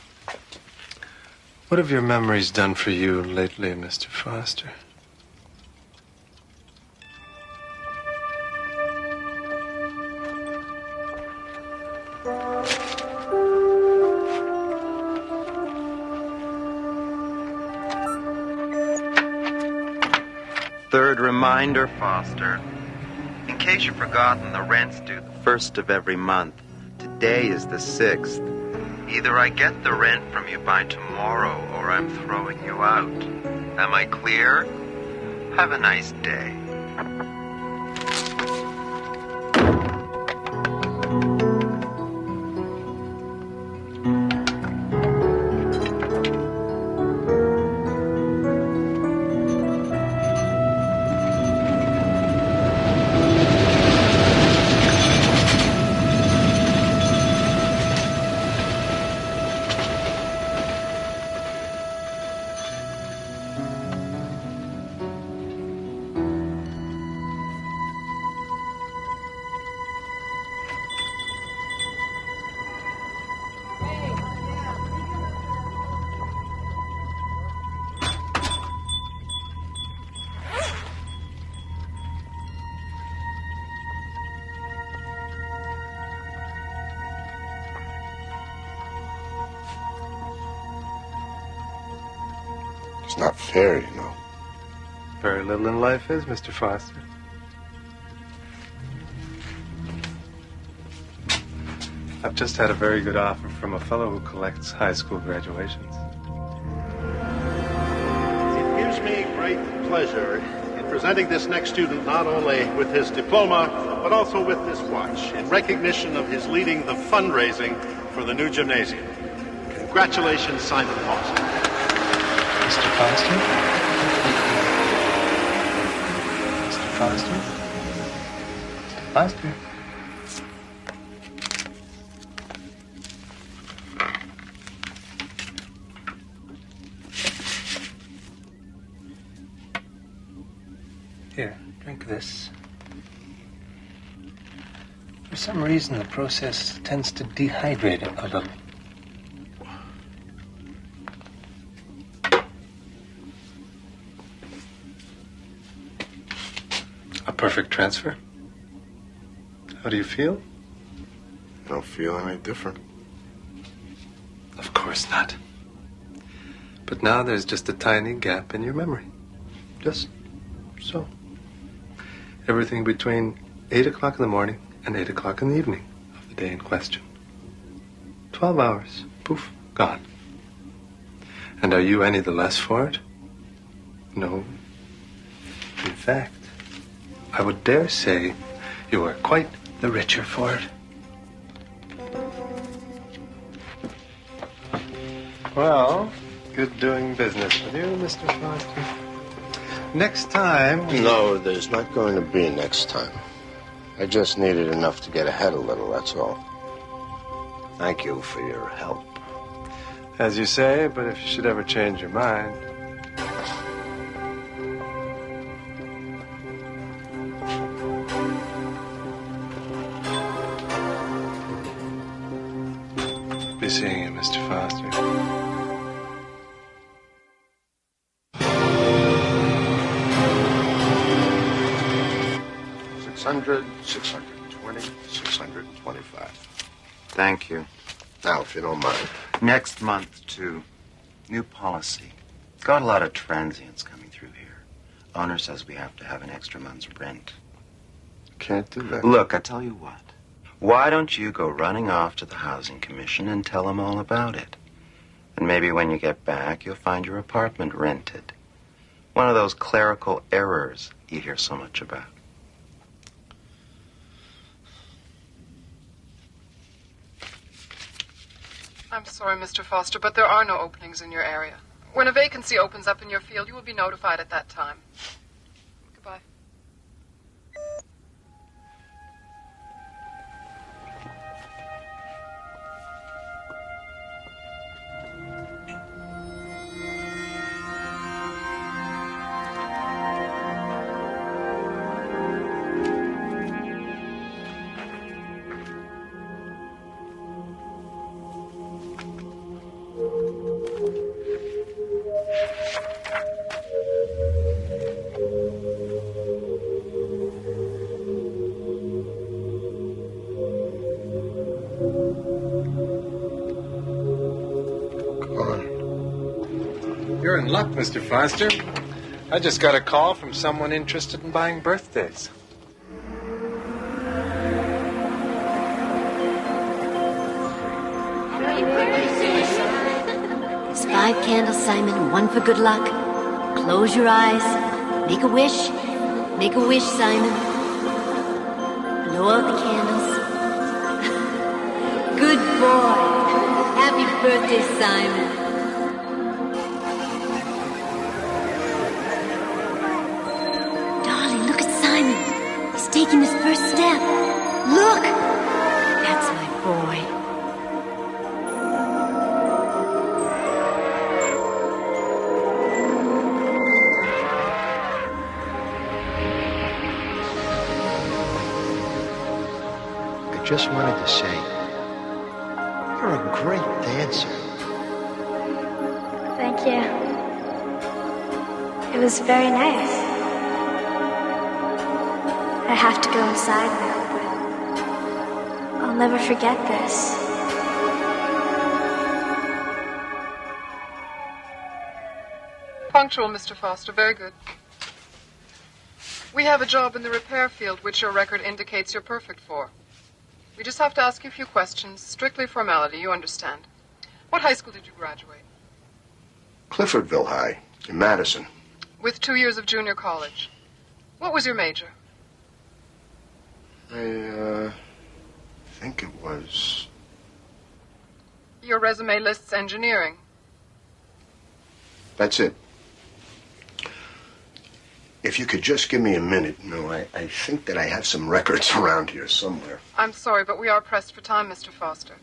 What have your memories done for you lately, Mr. Foster? third reminder, Foster. In case you've forgotten, the rent's due the 1st of every month. Today is the 6th. Either I get the rent from you by tomorrow, or I'm throwing you out. Am I clear? Have a nice day. It's not fair, you know. Very little in life is, Mr. Foster. I've just had a very good offer from a fellow who collects high school graduations. It gives me great pleasure in presenting this next student not only with his diploma, but also with this watch in recognition of his leading the fundraising for the new gymnasium. Congratulations, Simon Foster. Mr. Foster? Mr. Foster? Mr. Foster? Here, drink this. For some reason, the process tends to dehydrate it a little. A perfect transfer? How do you feel? I don't feel any different. Of course not. But now there's just a tiny gap in your memory. Just so. Everything between 8 o'clock in the morning and 8 o'clock in the evening of the day in question. 12 hours. Poof. Gone. And are you any the less for it? No. In fact, I would dare say you are quite the richer for it. Well, good doing business with you, Mr. Foster. Next time... No, there's not going to be next time. I just needed enough to get ahead a little, that's all. Thank you for your help. As you say, but if you should ever change your mind... Be seeing you, Mr. Foster. 620, 625. Thank you. Now, if you don't mind. Next month, too. New policy. Got a lot of transients coming through here. Owner says we have to have an extra month's rent. Can't do that. Look, I tell you what. Why don't you go running off to the Housing Commission and tell them all about it? And maybe when you get back, you'll find your apartment rented. One of those clerical errors you hear so much about. I'm sorry, Mr. Foster, but there are no openings in your area. When a vacancy opens up in your field, you will be notified at that time. Goodbye. You're in luck, Mr. Foster. I just got a call from someone interested in buying birthdays. There's 5 candles, Simon, 1 for good luck. Close your eyes. Make a wish. Make a wish, Simon. Blow out the candles. Good boy. Happy birthday, Simon. Darling, look at Simon. He's taking his first step. Look! That's my boy. Just wanted to say, you're a great dancer. Thank you. It was very nice. I have to go inside now, but I'll never forget this. Punctual, Mr. Foster. Very good. We have a job in the repair field which your record indicates you're perfect for. We just have to ask you a few questions. Strictly formality, you understand. What high school did you graduate? Cliffordville High, in Madison. With 2 years of junior college. What was your major? I think it was... Your resume lists engineering. That's it. If you could just give me a minute, I think that I have some records around here somewhere. I'm sorry, but we are pressed for time, Mr. Foster.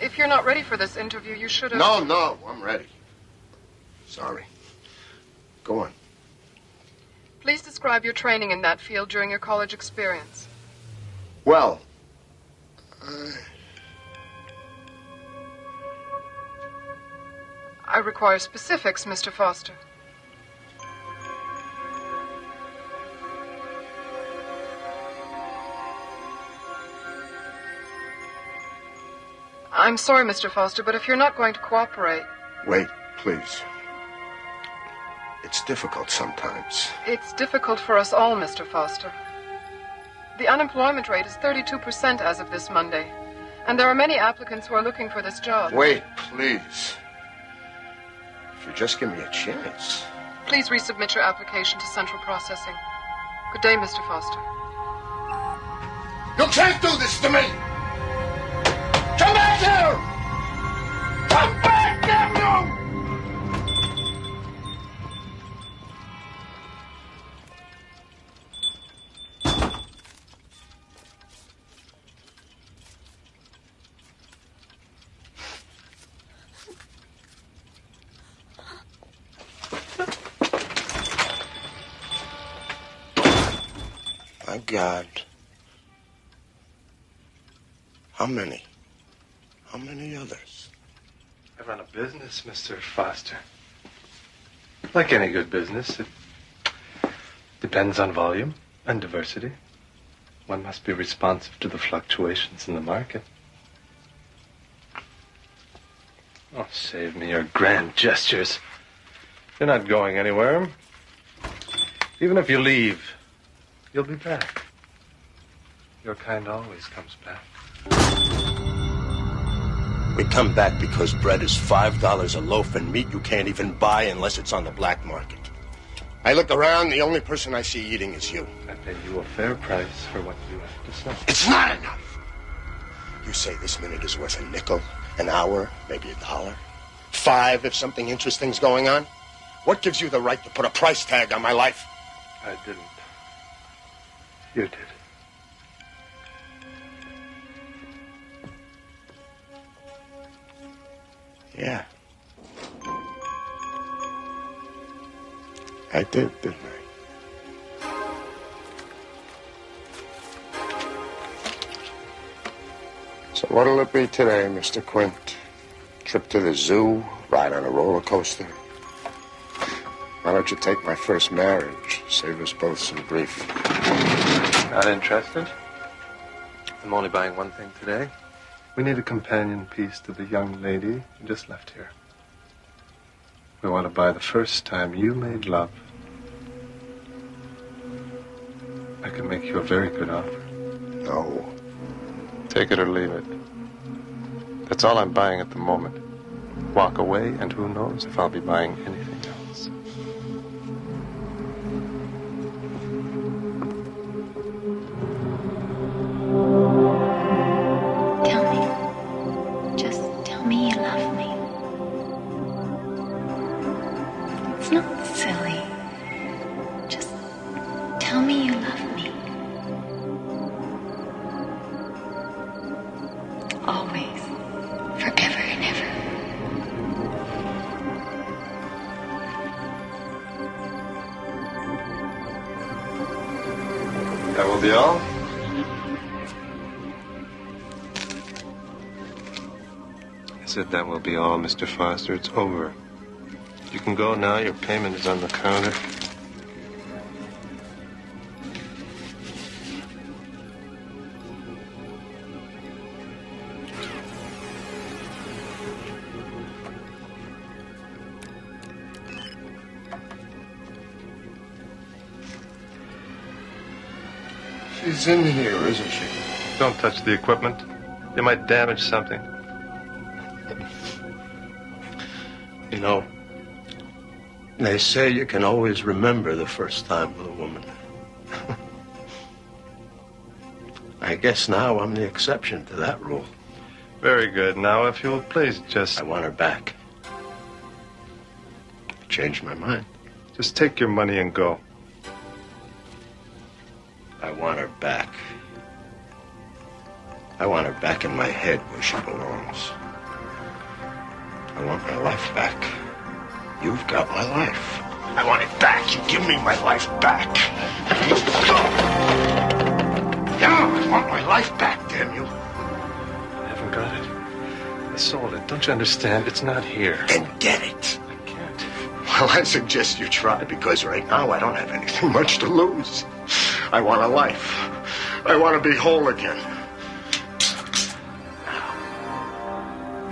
If you're not ready for this interview, you should have... No, I'm ready. Sorry. Go on. Please describe your training in that field during your college experience. Well, I require specifics, Mr. Foster. I'm sorry, Mr. Foster, but if you're not going to cooperate... Wait, please. It's difficult sometimes. It's difficult for us all, Mr. Foster. The unemployment rate is 32% as of this Monday, and there are many applicants who are looking for this job. Wait, please. If you just give me a chance. Please resubmit your application to Central Processing. Good day, Mr. Foster. You can't do this to me! Come back here! Come back, damn you! My God. How many? How many others? I run a business, Mr. Foster. Like any good business, it depends on volume and diversity. One must be responsive to the fluctuations in the market. Oh, save me your grand gestures. You're not going anywhere. Even if you leave, you'll be back. Your kind always comes back. We come back because bread is $5 a loaf and meat you can't even buy unless it's on the black market. I look around, the only person I see eating is you. I pay you a fair price for what you have to sell. It's not enough! You say this minute is worth a nickel, an hour, maybe $1. $5 if something interesting's going on. What gives you the right to put a price tag on my life? I didn't. You did. Yeah. I did, didn't I? So what'll it be today, Mr. Quint? Trip to the zoo? Ride on a roller coaster? Why don't you take my first marriage? Save us both some grief. Not interested? I'm only buying one thing today. We need a companion piece to the young lady who just left here. I want to buy the first time you made love. I can make you a very good offer. No. Take it or leave it. That's all I'm buying at the moment. Walk away, and who knows if I'll be buying anything else. Tell me. Just tell me you love me. It's not silly. Just tell me you love me. Always. Forever and ever. That will be all? I said that will be all, Mr. Foster. It's over. You can go now. Your payment is on the counter. She's in here, isn't she? Don't touch the equipment. You might damage something. You know, they say you can always remember the first time with a woman. I guess now I'm the exception to that rule. Very good. Now, if you'll please just... I want her back. I changed my mind. Just take your money and go. I want her back. I want her back in my head where she belongs. I want my life back. You've got my life. I want it back. You give me my life back. Yeah, I want my life back, damn you. I haven't got it. I sold it. Don't you understand? It's not here. Then get it. I can't. Well, I suggest you try, because right now I don't have anything much to lose. I want a life. I want to be whole again.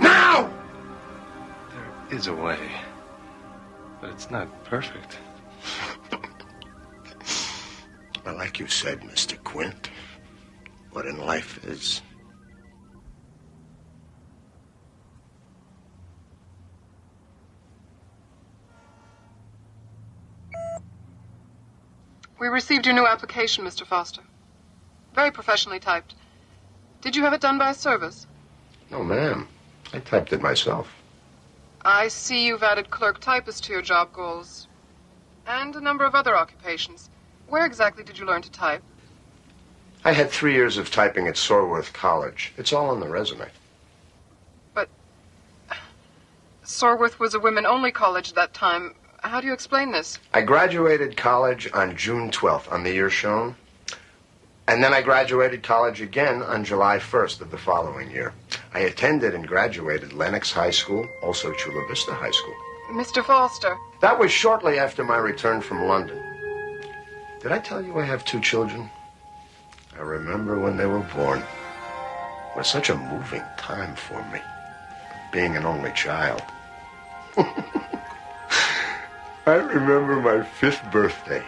Now! There is a way. But it's not perfect. Well, like you said, Mr. Quint, what in life is... We received your new application, Mr. Foster. Very professionally typed. Did you have it done by a service? No, ma'am. I typed it myself. I see you've added clerk typist to your job goals. And a number of other occupations. Where exactly did you learn to type? I had 3 years of typing at Sorworth College. It's all on the resume. But Sorworth was a women-only college at that time. How do you explain this? I graduated college on June 12th, on the year shown. And then I graduated college again on July 1st of the following year. I attended and graduated Lenox High School, also Chula Vista High School. Mr. Foster. That was shortly after my return from London. Did I tell you I have 2 children? I remember when they were born. It was such a moving time for me, being an only child. I remember my 5th birthday.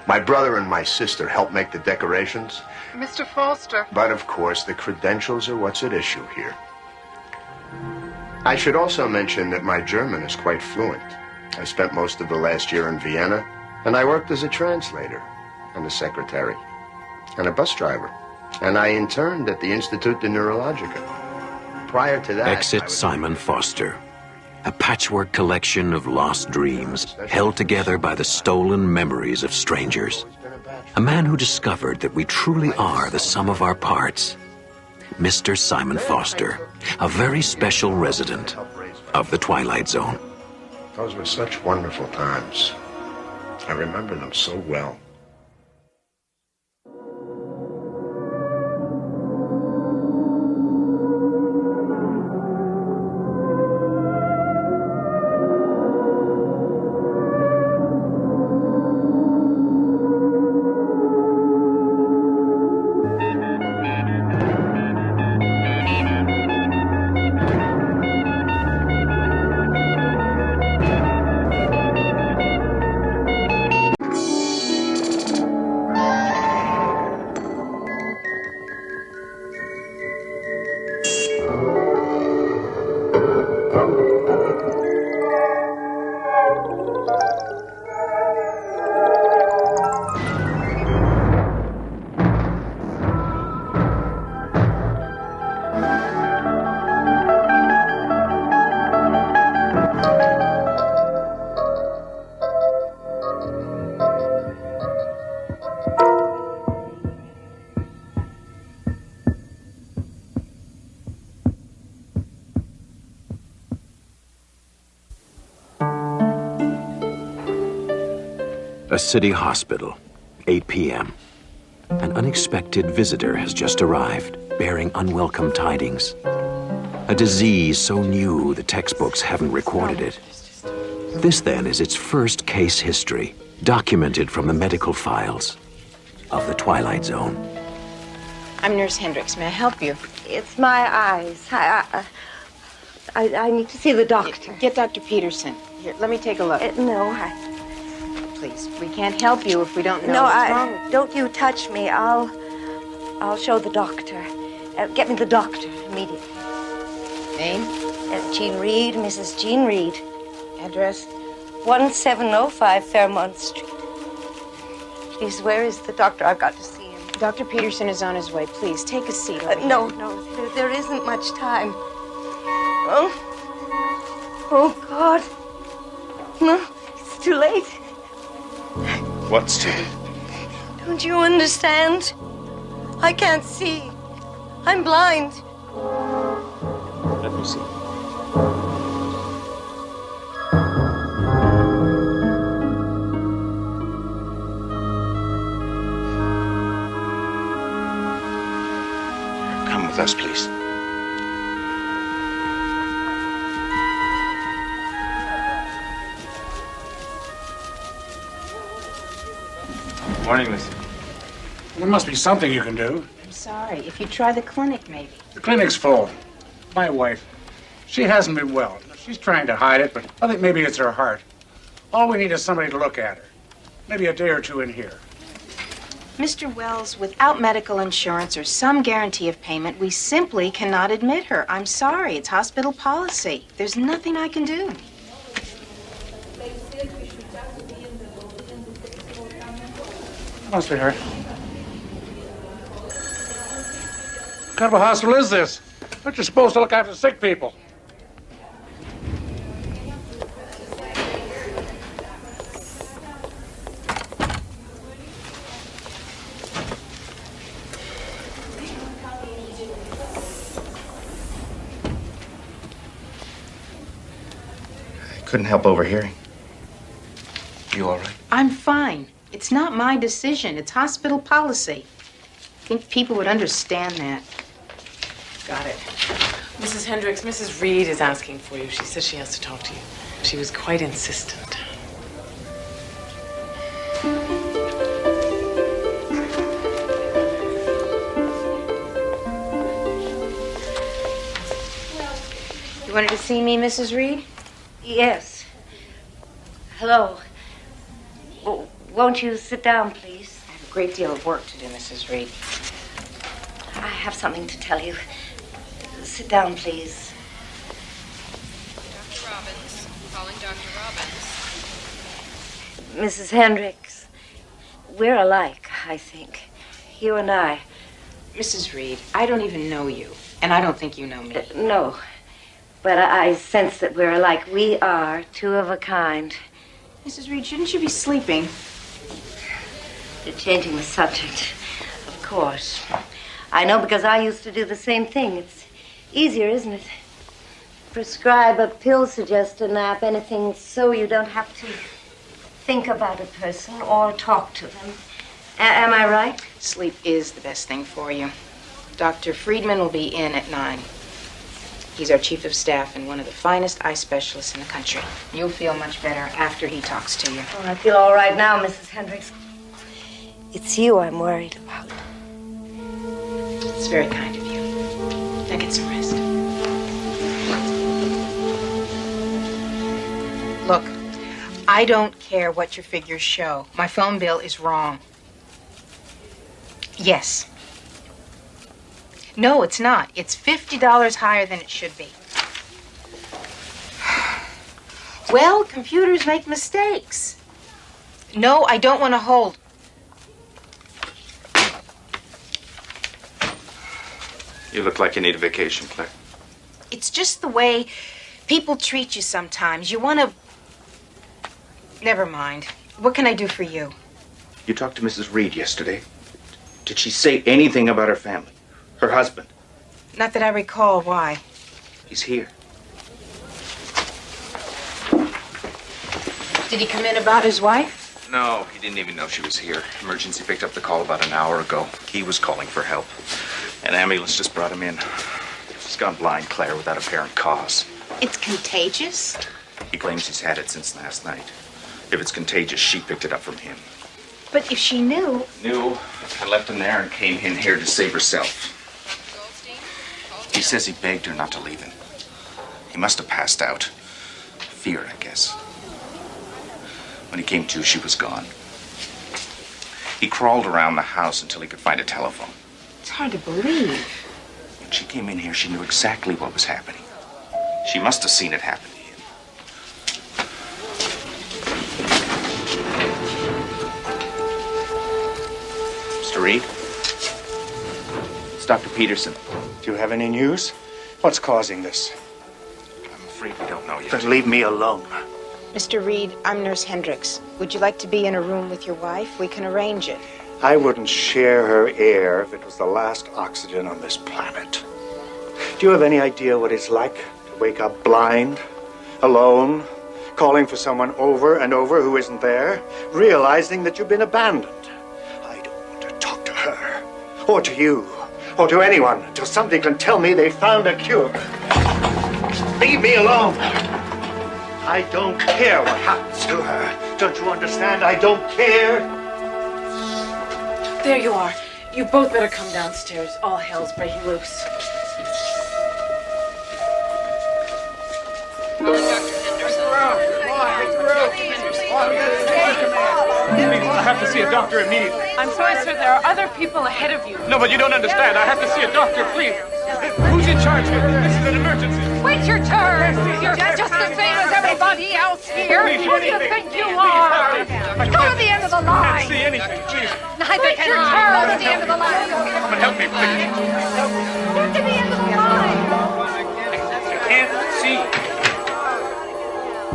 My brother and my sister helped make the decorations. Mr. Foster. But of course, the credentials are what's at issue here. I should also mention that my German is quite fluent. I spent most of the last year in Vienna, and I worked as a translator and a secretary and a bus driver. And I interned at the Institut de Neurologica. Prior to that... Exit Simon Foster. A patchwork collection of lost dreams held together by the stolen memories of strangers. A man who discovered that we truly are the sum of our parts. Mr. Simon Foster, a very special resident of the Twilight Zone. Those were such wonderful times. I remember them so well. A city hospital, 8 p.m. An unexpected visitor has just arrived, bearing unwelcome tidings. A disease so new the textbooks haven't recorded it. This, then, is its first case history, documented from the medical files of the Twilight Zone. I'm Nurse Hendricks. May I help you? It's my eyes. I need to see the doctor. Get Dr. Peterson. Here, let me take a look. No, Please, we can't help you if we don't know No, what's wrong with you. Don't you touch me. I'll show the doctor. Get me the doctor immediately. Name? Jean Reed, Mrs. Jean Reed. Address? 1705 Fairmont Street. Please, where is the doctor? I've got to see him. Dr. Peterson is on his way. Please, take a seat. No, there isn't much time. Oh, God. No, it's too late. What's too late? Don't you understand? I can't see. I'm blind. Let me see. Come with us, please. Morning, Lizzie. There must be something you can do. I'm sorry. If you try the clinic, maybe. The clinic's full. My wife, she hasn't been well. She's trying to hide it, but I think maybe it's her heart. All we need is somebody to look at her. Maybe a day or two in here. Mr. Wells, without medical insurance or some guarantee of payment, we simply cannot admit her. I'm sorry. It's hospital policy. There's nothing I can do. Must be her. What kind of a hospital is this? Aren't you supposed to look after sick people? I couldn't help overhearing. You all right? I'm fine. It's not my decision. It's hospital policy. I think people would understand that. Got it. Mrs. Hendricks, Mrs. Reed is asking for you. She says she has to talk to you. She was quite insistent. You wanted to see me, Mrs. Reed? Yes. Hello. Won't you sit down, please? I have a great deal of work to do, Mrs. Reed. I have something to tell you. Sit down, please. Dr. Robbins. Calling Dr. Robbins. Mrs. Hendricks, we're alike, I think. You and I. Mrs. Reed, I don't even know you, and I don't think you know me. No, but I sense that we're alike. We are two of a kind. Mrs. Reed, shouldn't you be sleeping? You're changing the subject, of course. I know because I used to do the same thing. It's easier, isn't it? Prescribe a pill, suggest a nap, anything so you don't have to think about a person or talk to them. Am I right? Sleep is the best thing for you. Dr. Friedman will be in at 9. He's our chief of staff and one of the finest eye specialists in the country. You'll feel much better after he talks to you. Oh, I feel all right now, Mrs. Hendricks. It's you I'm worried about. It's very kind of you. Now get some rest. Look, I don't care what your figures show. My phone bill is wrong. Yes. No, it's not. It's $50 higher than it should be. Well, computers make mistakes. No, I don't want to hold. You look like you need a vacation, Claire. It's just the way people treat you sometimes. You want to... Never mind. What can I do for you? You talked to Mrs. Reed yesterday. Did she say anything about her family? Her husband? Not that I recall. Why? He's here. Did he come in about his wife? No, he didn't even know she was here. Emergency picked up the call about an hour ago. He was calling for help. An ambulance just brought him in. He's gone blind, Claire, without apparent cause. It's contagious? He claims he's had it since last night. If it's contagious, she picked it up from him. But if she knew... Knew. I left him there and came in here to save herself. He says he begged her not to leave him. He must have passed out. Fear, I guess. When he came to, she was gone. He crawled around the house until he could find a telephone. It's hard to believe. When she came in here, she knew exactly what was happening. She must have seen it happen to him. Mr. Reed? It's Dr. Peterson. Do you have any news? What's causing this? I'm afraid we don't know yet. Then leave me alone. Mr. Reed, I'm Nurse Hendricks. Would you like to be in a room with your wife? We can arrange it. I wouldn't share her air if it was the last oxygen on this planet. Do you have any idea what it's like to wake up blind, alone, calling for someone over and over who isn't there, realizing that you've been abandoned? I don't want to talk to her, or to you, or to anyone until somebody can tell me they found a cure. Leave me alone. I don't care what happens to her. Don't you understand? I don't care. There you are. You both better come downstairs. All hell's breaking loose. I have to see a doctor immediately. I'm sorry, sir. There are other people ahead of you. No, but you don't understand. I have to see a doctor, please. Who's in charge here? This is an emergency. Wait your turn. You're just the same as everybody else here. Who do you think you are? Go to the end of the line. I can't see anything, please. Neither can I. Go to the end of the line. Come and help me, please. Get to the end of the line. I can't see.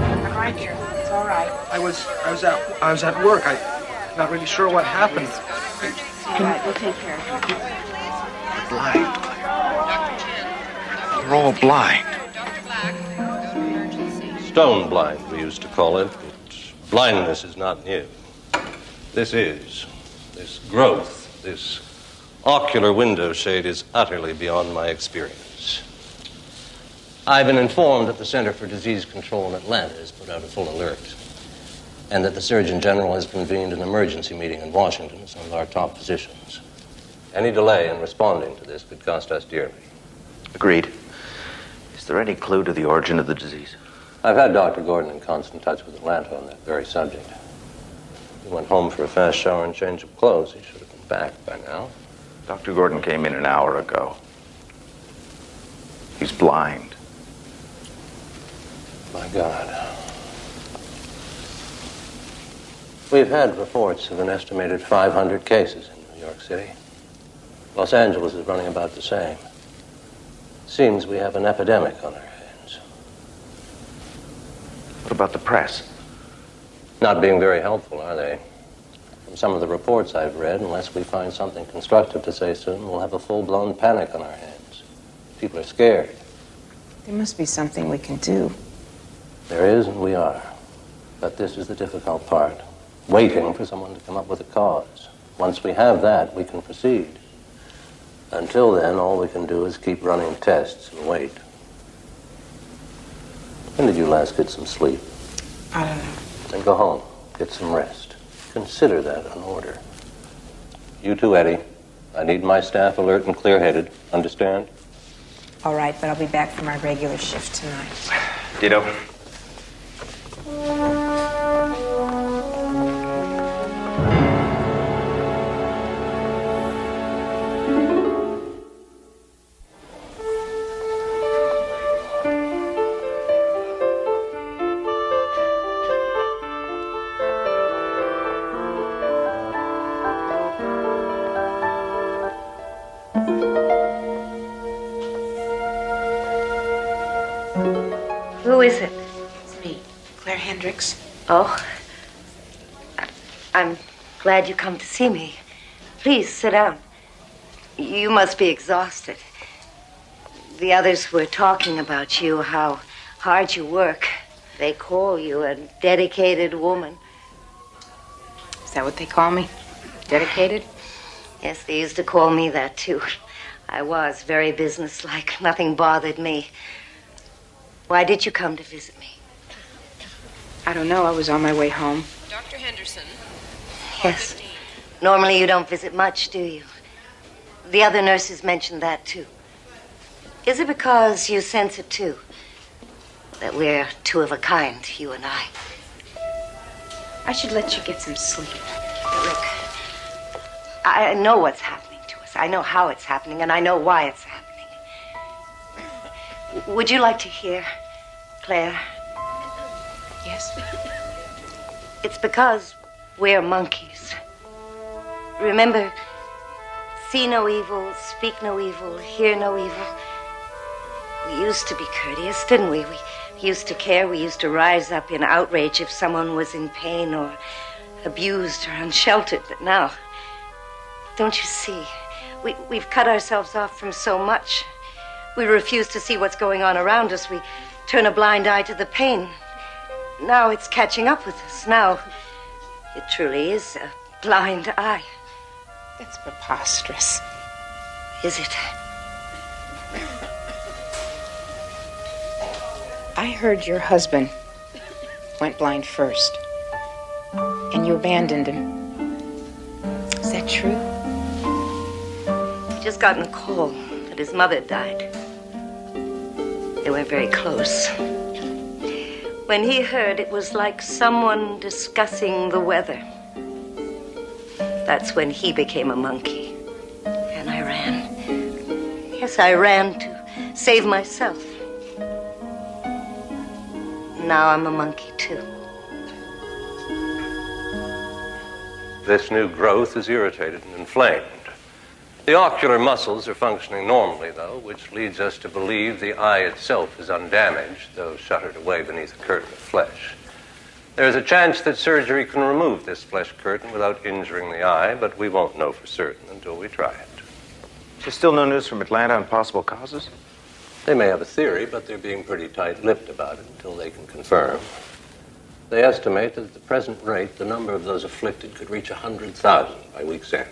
I'm right here. It's all right. I was at work. I'm not really sure what happened. All right, we'll take care of you. Blind. They're all blind. Stone blind, we used to call it, but blindness is not new. This growth, this ocular window shade is utterly beyond my experience. I've been informed that the Center for Disease Control in Atlanta has put out a full alert, and that the Surgeon General has convened an emergency meeting in Washington with some of our top physicians. Any delay in responding to this could cost us dearly. Agreed. Is there any clue to the origin of the disease? I've had Dr. Gordon in constant touch with Atlanta on that very subject. He went home for a fast shower and change of clothes. He should have been back by now. Dr. Gordon came in an hour ago. He's blind. My God. We've had reports of an estimated 500 cases in New York City. Los Angeles is running about the same. Seems we have an epidemic on our hands. What about the press? Not being very helpful, are they? From some of the reports I've read, unless we find something constructive to say soon, we'll have a full-blown panic on our hands. People are scared. There must be something we can do. There is, and we are. But this is the difficult part. Waiting for someone to come up with a cause. Once we have that, we can proceed. Until then, all we can do is keep running tests and wait. When did you last get some sleep? I don't know. Then go home. Get some rest. Consider that an order. You too, Eddie. I need my staff alert and clear-headed. Understand? All right, but I'll be back for my regular shift tonight. Ditto. Who is it? It's me, Claire Hendricks. Oh. I'm glad you come to see me. Please, sit down. You must be exhausted. The others were talking about you, how hard you work. They call you a dedicated woman. Is that what they call me? Dedicated? Yes, they used to call me that, too. I was very businesslike. Nothing bothered me. Why did you come to visit me? I don't know. I was on my way home. Dr. Henderson. Yes. Normally you don't visit much, do you? The other nurses mentioned that, too. Is it because you sense it, too? That we're two of a kind, you and I? I should let you get some sleep. Look, I know what's happening to us. I know how it's happening, and I know why it's happening. Would you like to hear, Claire? Yes. It's because we're monkeys. Remember, see no evil, speak no evil, hear no evil. We used to be courteous, didn't we? We used to care. We used to rise up in outrage if someone was in pain or abused or unsheltered. But now, don't you see? We've cut ourselves off from so much. We refuse to see what's going on around us. We turn a blind eye to the pain. Now it's catching up with us. Now it truly is a blind eye. That's preposterous. Is it? I heard your husband went blind first, and you abandoned him. Is that true? He just gotten a call that his mother died. They weren't very close. When he heard, it was like someone discussing the weather. That's when he became a monkey. And I ran. Yes, I ran to save myself. Now I'm a monkey, too. This new growth is irritated and inflamed. The ocular muscles are functioning normally, though, which leads us to believe the eye itself is undamaged, though shuttered away beneath a curtain of flesh. There is a chance that surgery can remove this flesh curtain without injuring the eye, but we won't know for certain until we try it. There's still no news from Atlanta on possible causes? They may have a theory, but they're being pretty tight-lipped about it until they can confirm. They estimate that at the present rate, the number of those afflicted could reach 100,000 by week's end.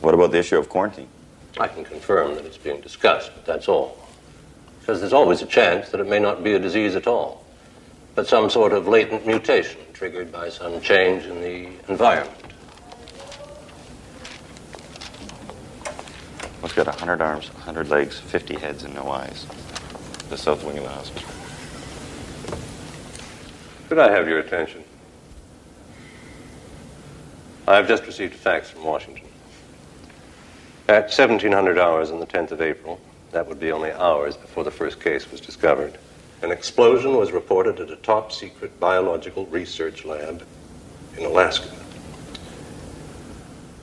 What about the issue of quarantine? I can confirm that it's being discussed, but that's all. Because there's always a chance that it may not be a disease at all, but some sort of latent mutation triggered by some change in the environment. What's got 100 arms, 100 legs, 50 heads, and no eyes? The south wing of the hospital. Could I have your attention? I have just received a fax from Washington. At 1700 hours on the 10th of April, that would be only hours before the first case was discovered, an explosion was reported at a top-secret biological research lab in Alaska.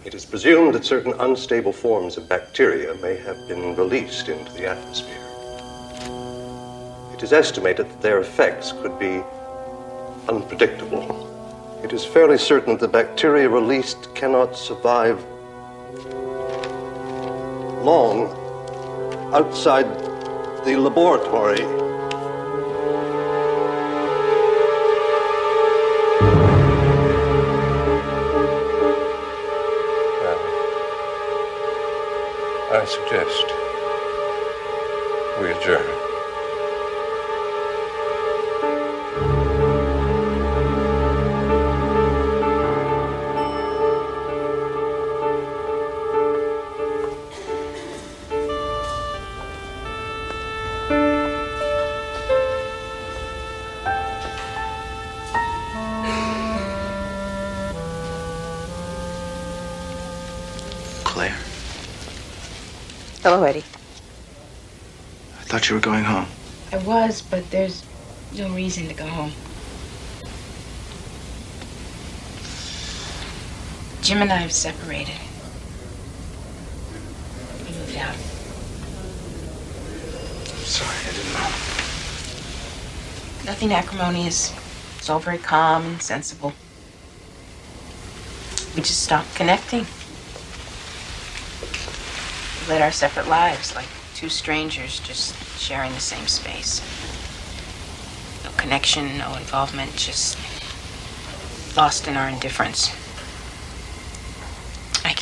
It is presumed that certain unstable forms of bacteria may have been released into the atmosphere. It is estimated that their effects could be unpredictable. It is fairly certain that the bacteria released cannot survive long outside the laboratory. I suggest we adjourn. Claire, Hello, Eddie. I thought you were going home. I was, but there's no reason to go home. Jim and I have separated. We moved out. Sorry, I didn't know. Nothing acrimonious. It's all very calm and sensible. We just stopped connecting. We led our separate lives like two strangers just sharing the same space. No connection, no involvement, just lost in our indifference.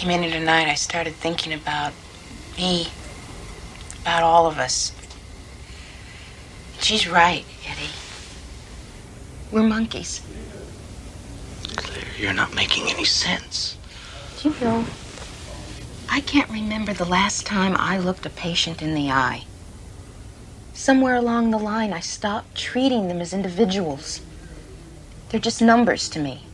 came in here tonight, I started thinking about me, about all of us. She's right, Eddie. We're monkeys. Claire, you're not making any sense. Do you know, I can't remember the last time I looked a patient in the eye. Somewhere along the line, I stopped treating them as individuals. They're just numbers to me.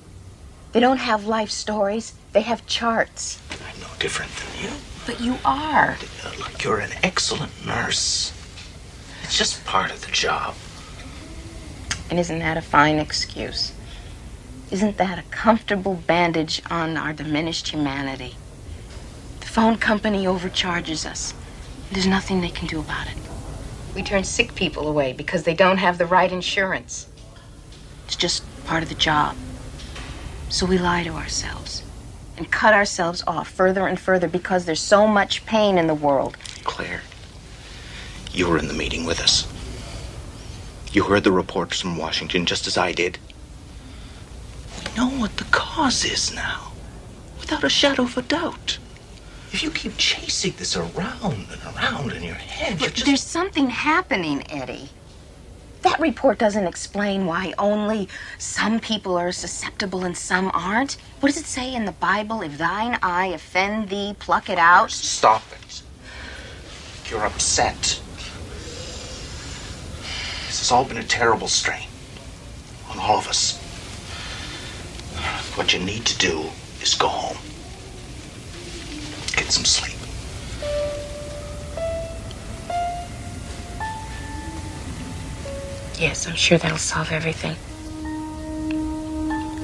They don't have life stories. They have charts. I'm no different than you. But you are. Look, you're an excellent nurse. It's just part of the job. And isn't that a fine excuse? Isn't that a comfortable bandage on our diminished humanity? The phone company overcharges us. There's nothing they can do about it. We turn sick people away because they don't have the right insurance. It's just part of the job. So we lie to ourselves and cut ourselves off further and further because there's so much pain in the world. Claire, you were in the meeting with us. You heard the reports from Washington just as I did. We know what the cause is now, without a shadow of a doubt. If you keep chasing this around and around in your head, you're just... There's something happening, Eddie. That report doesn't explain why only some people are susceptible and some aren't. What does it say in the Bible? If thine eye offend thee, pluck it out. Stop it. You're upset. This has all been a terrible strain on all of us. What you need to do is go home. Get some sleep. Yes, I'm sure that'll solve everything.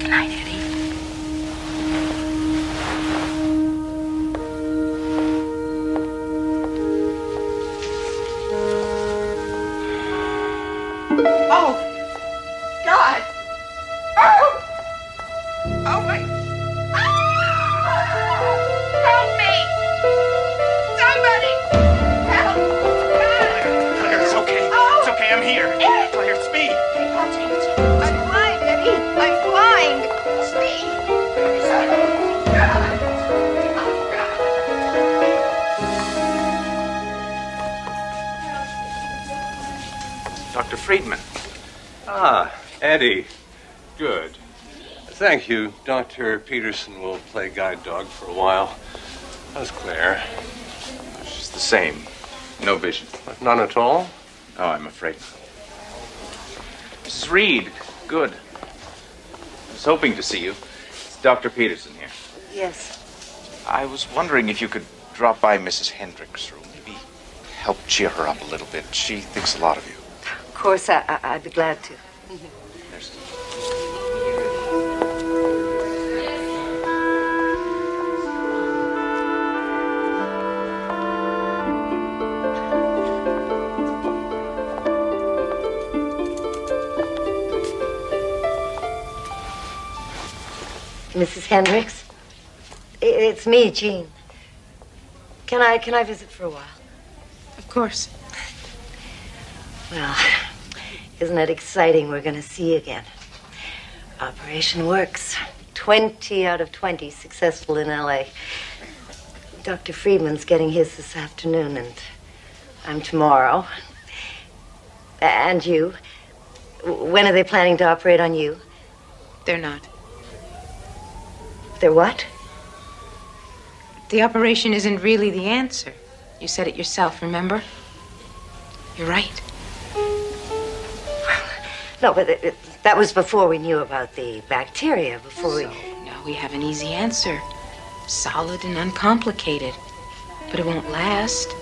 Good night, Eddie. Oh, God. Oh! Oh, my. Help me! Somebody! Help! Claire, it's okay. Oh. It's okay, I'm here. Claire, it's me. I'm blind, Eddie. I'm blind. Steve. Dr. Friedman. Ah, Eddie. Good. Thank you. Dr. Peterson will play guide dog for a while. How's Claire? She's the same. No vision. None at all? Oh, I'm afraid. Mrs. Reed, good. I was hoping to see you. It's Dr. Peterson here. Yes. I was wondering if you could drop by Mrs. Hendricks' room. Maybe help cheer her up a little bit. She thinks a lot of you. Of course, I'd be glad to. Mrs. Hendricks, it's me, Jean. Can I visit for a while? Of course. Well, isn't it exciting? We're going to see you again. Operation works. 20 out of 20 successful in L.A. Dr. Friedman's getting his this afternoon, and I'm tomorrow. And you. When are they planning to operate on you? They're not. They're what? The operation isn't really the answer. You said it yourself, remember? You're right. No, but that was before we knew about the bacteria, before we... Now we have an easy answer. Solid and uncomplicated. But it won't last.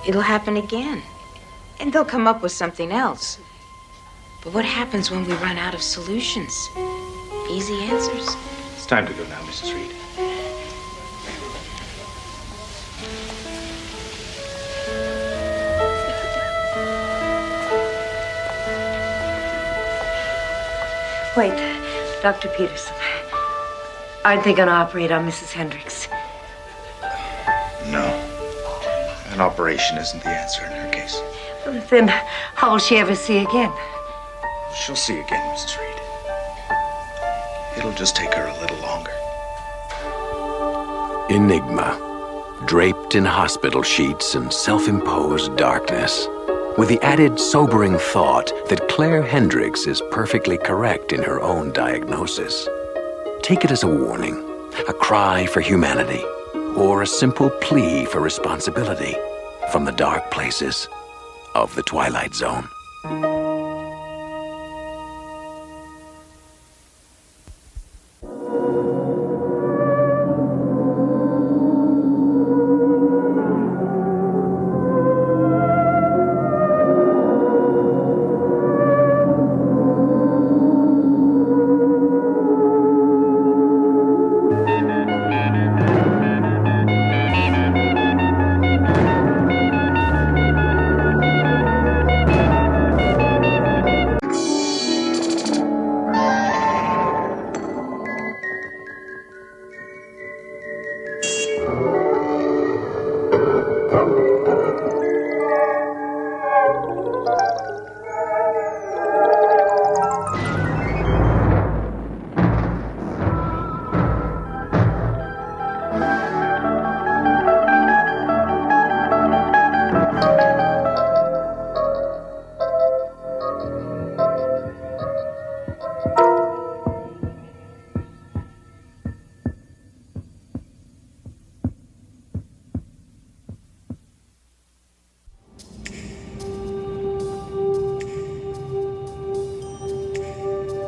It'll happen again. And they'll come up with something else. But what happens when we run out of solutions? Easy answers? It's time to go now, Mrs. Reed. Wait, Dr. Peterson. Aren't they going to operate on Mrs. Hendricks? No. An operation isn't the answer in her case. Well, then how will she ever see again? She'll see again, Mrs. Reed. It'll just take her a little longer. Enigma, draped in hospital sheets and self-imposed darkness, with the added sobering thought that Claire Hendricks is perfectly correct in her own diagnosis. Take it as a warning, a cry for humanity, or a simple plea for responsibility from the dark places of the Twilight Zone.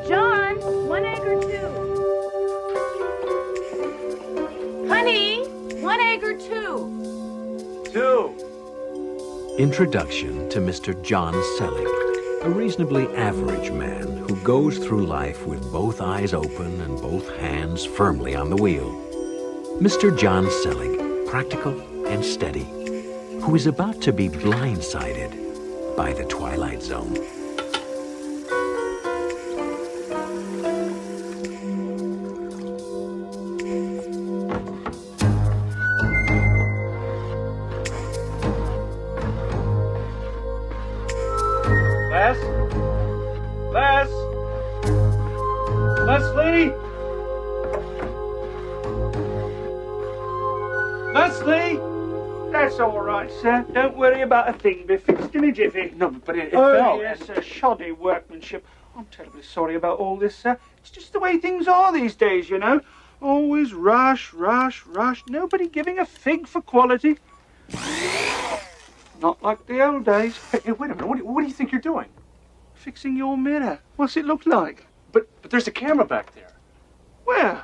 John, 1 egg or 2? Honey, 1 egg or 2? 2. Introduction to Mr. John Selig, a reasonably average man who goes through life with both eyes open and both hands firmly on the wheel. Mr. John Selig, practical and steady, who is about to be blindsided by the Twilight Zone. Leslie? Leslie? That's all right, sir. Don't worry about a thing. Be fixed in a jiffy. No, but it oh, fell. Yes, sir. Shoddy workmanship. I'm terribly sorry about all this, sir. It's just the way things are these days, you know. Always rush, rush, rush. Nobody giving a fig for quality. Not like the old days. Hey, wait a minute. What do you think you're doing? Fixing your mirror. What's it look like? But there's a camera back there. Where?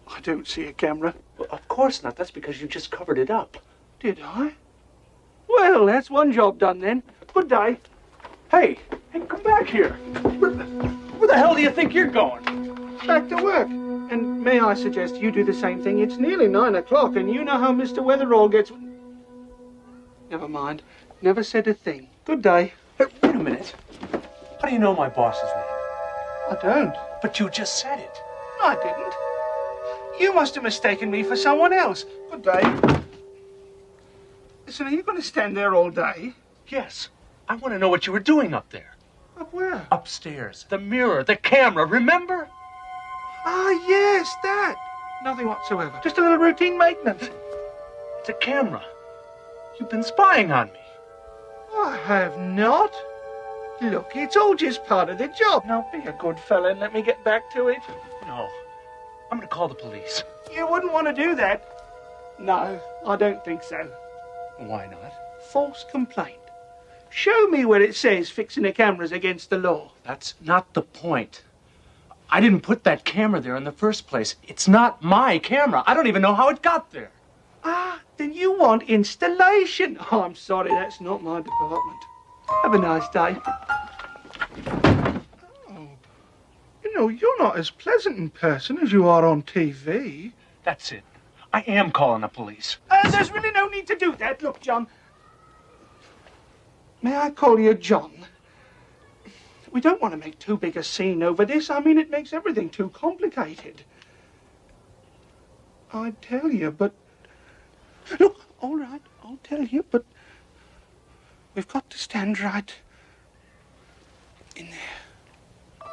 I don't see a camera. Well, of course not. That's because you just covered it up. Did I? Well, that's one job done then. Good day. Hey, come back here. Where the hell do you think you're going? Back to work. And may I suggest you do the same thing? It's nearly 9 o'clock, and you know how Mr. Weatherall gets... Never mind. Never said a thing. Good day. Hey, wait a minute. How do you know my boss's name? I don't. But you just said it. No, I didn't. You must have mistaken me for someone else. Good day. Listen, are you going to stand there all day? Yes. I want to know what you were doing up there. Up where? Upstairs. The mirror, the camera, remember? Ah, yes, that. Nothing whatsoever. Just a little routine maintenance. It's a camera. You've been spying on me. I have not. Look, it's all just part of the job. Now, be a good fella and let me get back to it. No. I'm going to call the police. You wouldn't want to do that. No, I don't think so. Why not? False complaint. Show me where it says fixing the cameras against the law. That's not the point. I didn't put that camera there in the first place. It's not my camera. I don't even know how it got there. Ah, then you want installation. Oh, I'm sorry, that's not my department. Have a nice day. Oh, you know, you're not as pleasant in person as you are on TV. That's it. I am calling the police. There's really no need to do that. Look, John. May I call you John? We don't want to make too big a scene over this. I mean, it makes everything too complicated. I'd tell you, but... Look, all right, I'll tell you, but... We've got to stand right in there.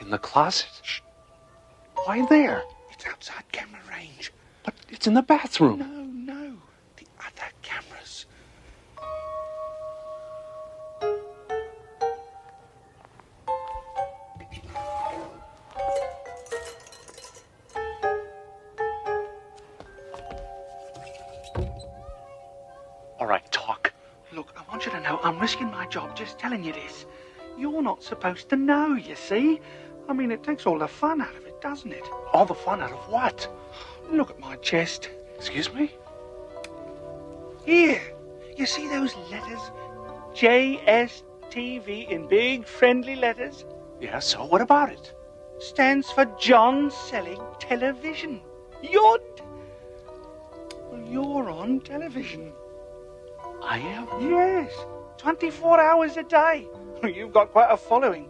In the closet? Shh. Why there? It's outside camera range. But it's in the bathroom. No. The other cameras. All right, talk. Look, I want you to know I'm risking my job just telling you this. You're not supposed to know, you see? I mean, it takes all the fun out of it, doesn't it? All the fun out of what? Look at my chest. Excuse me? Here. You see those letters? JSTV in big friendly letters? Yeah, so what about it? Stands for John Selling Television. Well, you're on television. I am? Yes. 24 hours a day. You've got quite a following.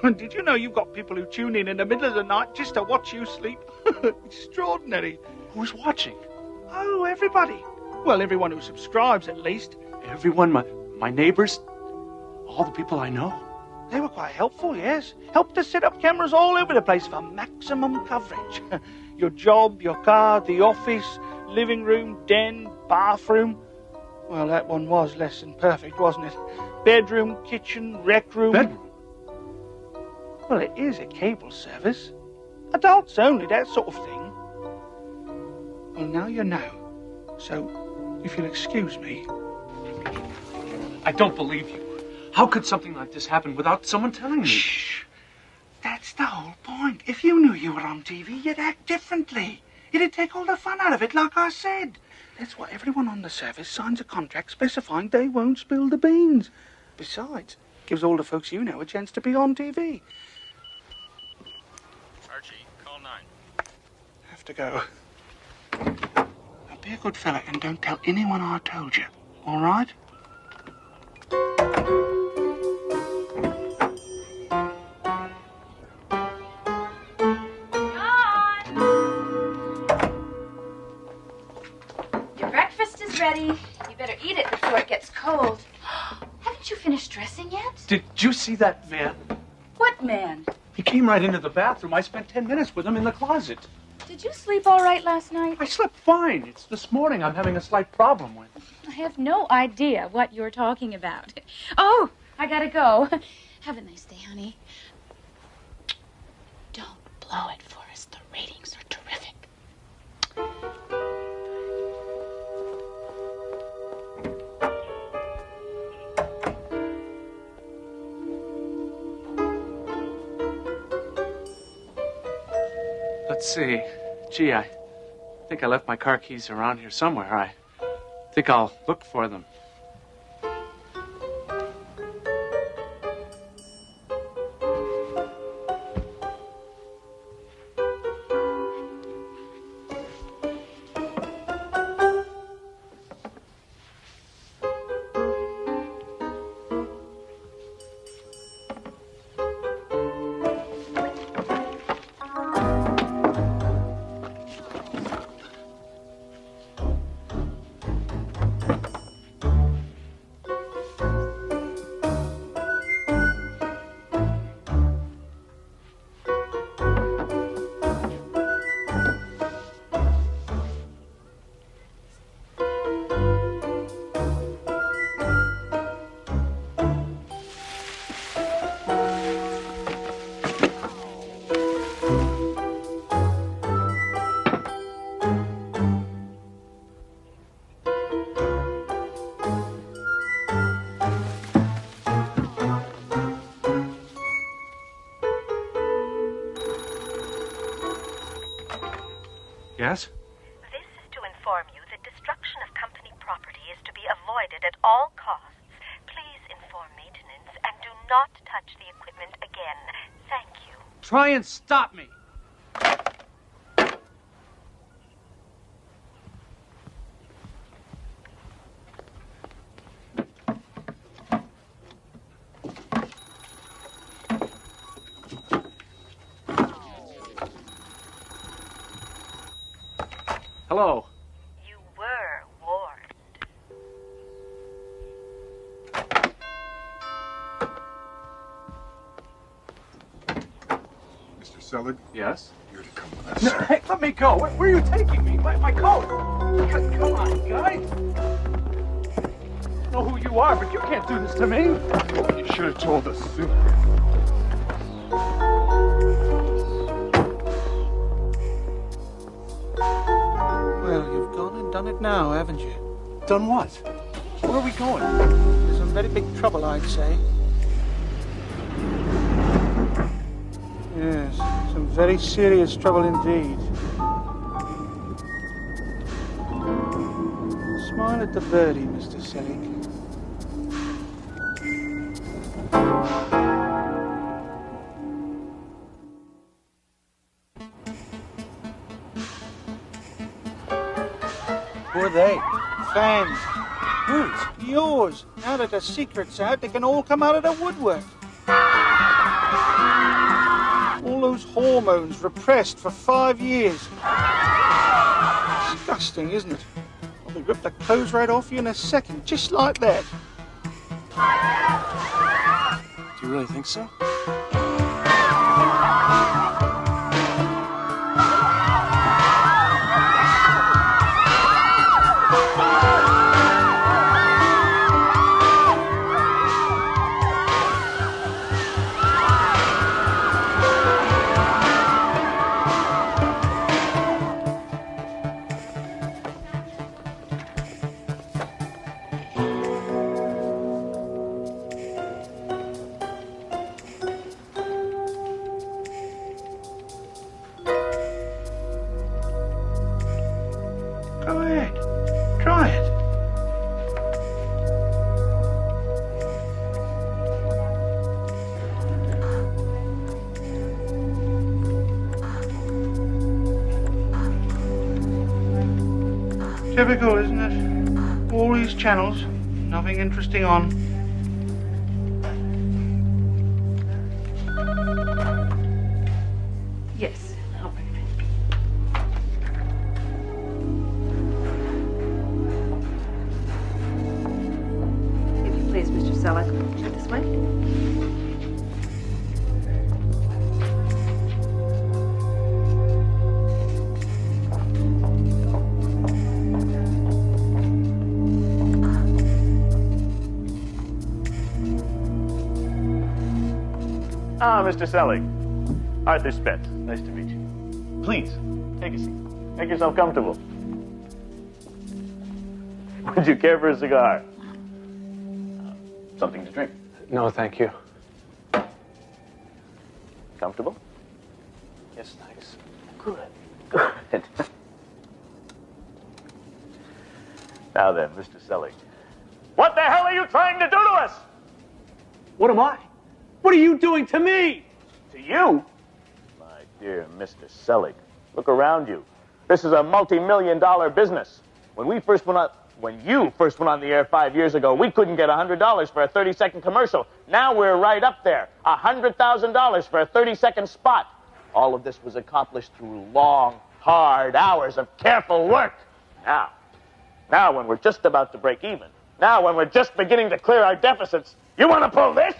Did you know you've got people who tune in the middle of the night just to watch you sleep? Extraordinary. Who's watching? Oh, everybody. Well, everyone who subscribes, at least. Everyone, my neighbors, all the people I know. They were quite helpful, yes. Helped to set up cameras all over the place for maximum coverage. Your job, your car, the office, living room, den, bathroom. Well, that one was less than perfect, wasn't it? Bedroom, kitchen, rec room. Bedroom? Well, it is a cable service. Adults only, that sort of thing. Well, now you know. So, if you'll excuse me. I don't believe you. How could something like this happen without someone telling me? Shh. That's the whole point. If you knew you were on TV, you'd act differently. It'd take all the fun out of it, like I said. That's why everyone on the service signs a contract specifying they won't spill the beans. Besides, gives all the folks you know a chance to be on TV. Archie, call 9. Have to go. Now be a good fella and don't tell anyone I told you. All right? Your breakfast is ready. You better eat it before it gets cold. Haven't you finished dressing yet? Did you see that man? What man? He came right into the bathroom. I spent 10 minutes with him in the closet. Did you sleep all right last night? I slept fine. It's this morning I'm having a slight problem with. I have no idea what you're talking about. Oh, I gotta go. Have a nice day, honey. Don't blow it for us. The ratings are terrific. Let's see. Gee, I think I left my car keys around here somewhere. I think I'll look for them. Yes? This is to inform you that destruction of company property is to be avoided at all costs. Please inform maintenance and do not touch the equipment again. Thank you. Try and stop me. Hello. You were warned. Mr. Selig? Yes? You're to come No, hey, let me go. Where are you taking me? My coat. Come on, guys. I know who you are, but you can't do this to me. You should have told us sooner. Well, you've gone and done it now, haven't you? Done what? Where are we going? There's some very big trouble, I'd say. Yes, some very serious trouble indeed. Smile at the birdie, Mr. Selig. Who are they? Fans. Whose? Yours. Now that the secret's out, they can all come out of the woodwork. All those hormones repressed for 5 years. Disgusting, isn't it? Well, they rip the clothes right off you in a second, just like that. Do you really think so? Go ahead. Try it. Typical, isn't it? All these channels, nothing interesting on. Yes. All right. If you please, Mr. Selig. This way. Ah, Mr. Selig. Arthur Spence. Nice to meet you. Please, take a seat. Make yourself comfortable. Would you care for a cigar? Something to drink. No, thank you. Comfortable? Yes, thanks. Good. Good. Now then, Mr. Selig. What the hell are you trying to do to us? What am I? What are you doing to me? To you? My dear Mr. Selig, look around you. This is a multi-million-dollar business. When you first went on the air 5 years ago, we couldn't get $100 for a 30-second commercial. Now we're right up there. $100,000 for a 30-second spot. All of this was accomplished through long, hard hours of careful work. Now when we're just about to break even, now when we're just beginning to clear our deficits, you want to pull this?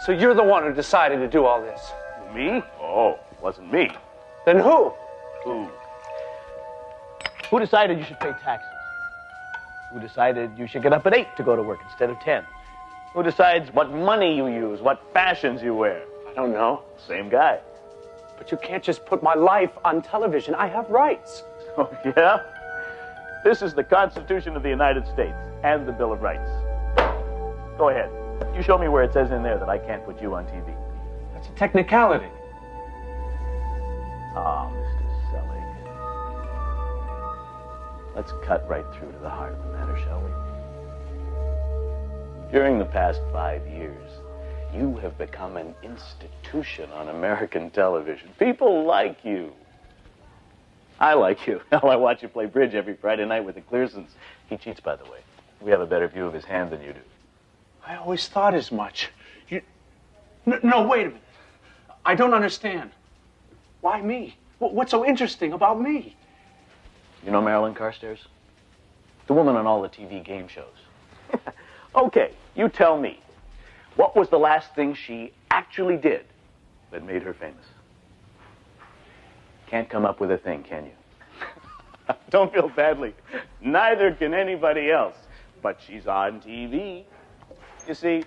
So you're the one who decided to do all this? Me? Oh, wasn't me. Then who? Who decided you should pay taxes? Who decided you should get up at 8 to go to work instead of 10? Who decides what money you use, what fashions you wear? I don't know. Same guy. But you can't just put my life on television. I have rights. Oh, yeah? This is the Constitution of the United States and the Bill of Rights. Go ahead. You show me where it says in there that I can't put you on TV. That's a technicality. Ah, Mr. Selig. Let's cut right through to the heart of the matter, shall we? During the past 5 years, you have become an institution on American television. People like you. I like you. Hell, I watch you play bridge every Friday night with the Clearsons. He cheats, by the way. We have a better view of his hand than you do. I always thought as much. No, wait a minute. I don't understand. Why me? What's so interesting about me? You know Marilyn Carstairs? The woman on all the TV game shows. Okay, you tell me. What was the last thing she actually did that made her famous? Can't come up with a thing, can you? Don't feel badly. Neither can anybody else. But she's on TV. You see,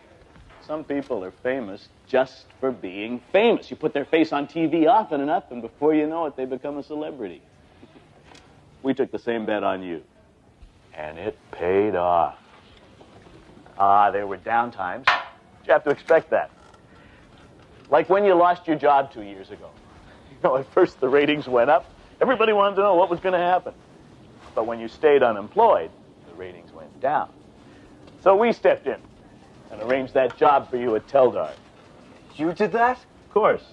some people are famous just for being famous. You put their face on TV often enough, and before you know it, they become a celebrity. We took the same bet on you, and it paid off. There were down times. You have to expect that. Like when you lost your job 2 years ago. You know, at first the ratings went up. Everybody wanted to know what was going to happen. But when you stayed unemployed, the ratings went down. So we stepped in and arranged that job for you at Teldar. You did that? Of course.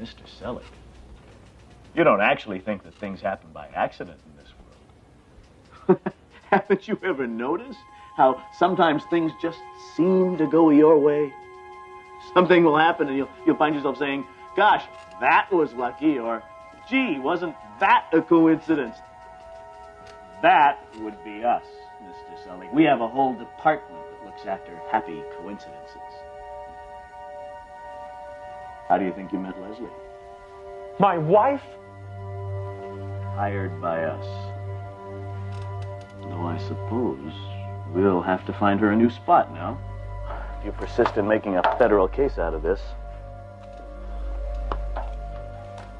Mr. Selig, you don't actually think that things happen by accident in this world. Haven't you ever noticed how sometimes things just seem to go your way? Something will happen and you'll find yourself saying, gosh, that was lucky, or gee, wasn't that a coincidence? That would be us, Mr. Selig. We have a whole department that looks after happy coincidences. How do you think you met Leslie? My wife? Hired by us. Though I suppose we'll have to find her a new spot now. If you persist in making a federal case out of this.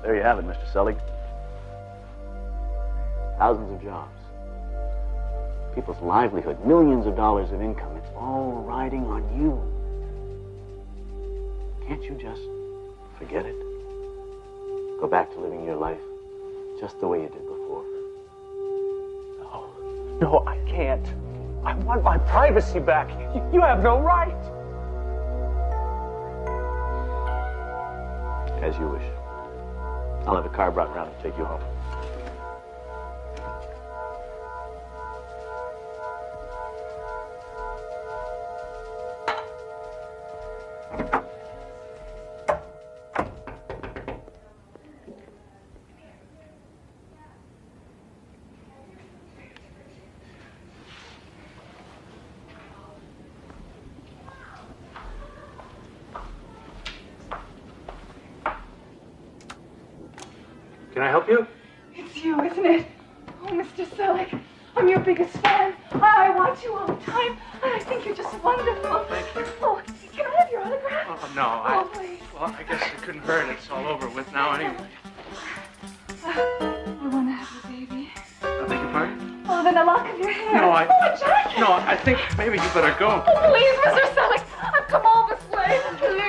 There you have it, Mr. Selig. Thousands of jobs. People's livelihood, millions of dollars of income. It's all riding on you. Can't you just forget it? Go back to living your life just the way you did before. No, I can't. I want my privacy back. You have no right. As you wish. I'll have a car brought around to take you home. Can I help you? It's you, isn't it? Oh, Mr. Selig, I'm your biggest fan. I watch you all the time, and I think you're just wonderful. Thank you. Oh, can I have your autograph? Oh, no, Oh, please. Well, I guess it couldn't hurt. It's all over with now anyway. I want to have a baby. I beg your pardon? Oh, then a lock of your hair. No, Oh, a jacket. No, I think maybe you better go. Oh, please, Mr. Selig, I've come all this way. Please.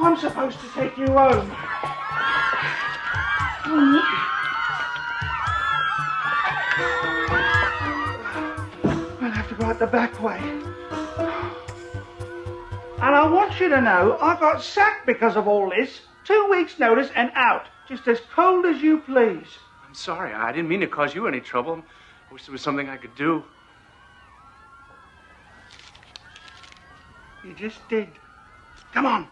I'm supposed to take you home. I'll have to go out the back way. And I want you to know I got sacked because of all this. 2 weeks' notice and out. Just as cold as you please. I'm sorry. I didn't mean to cause you any trouble. I wish there was something I could do. You just did. Come on.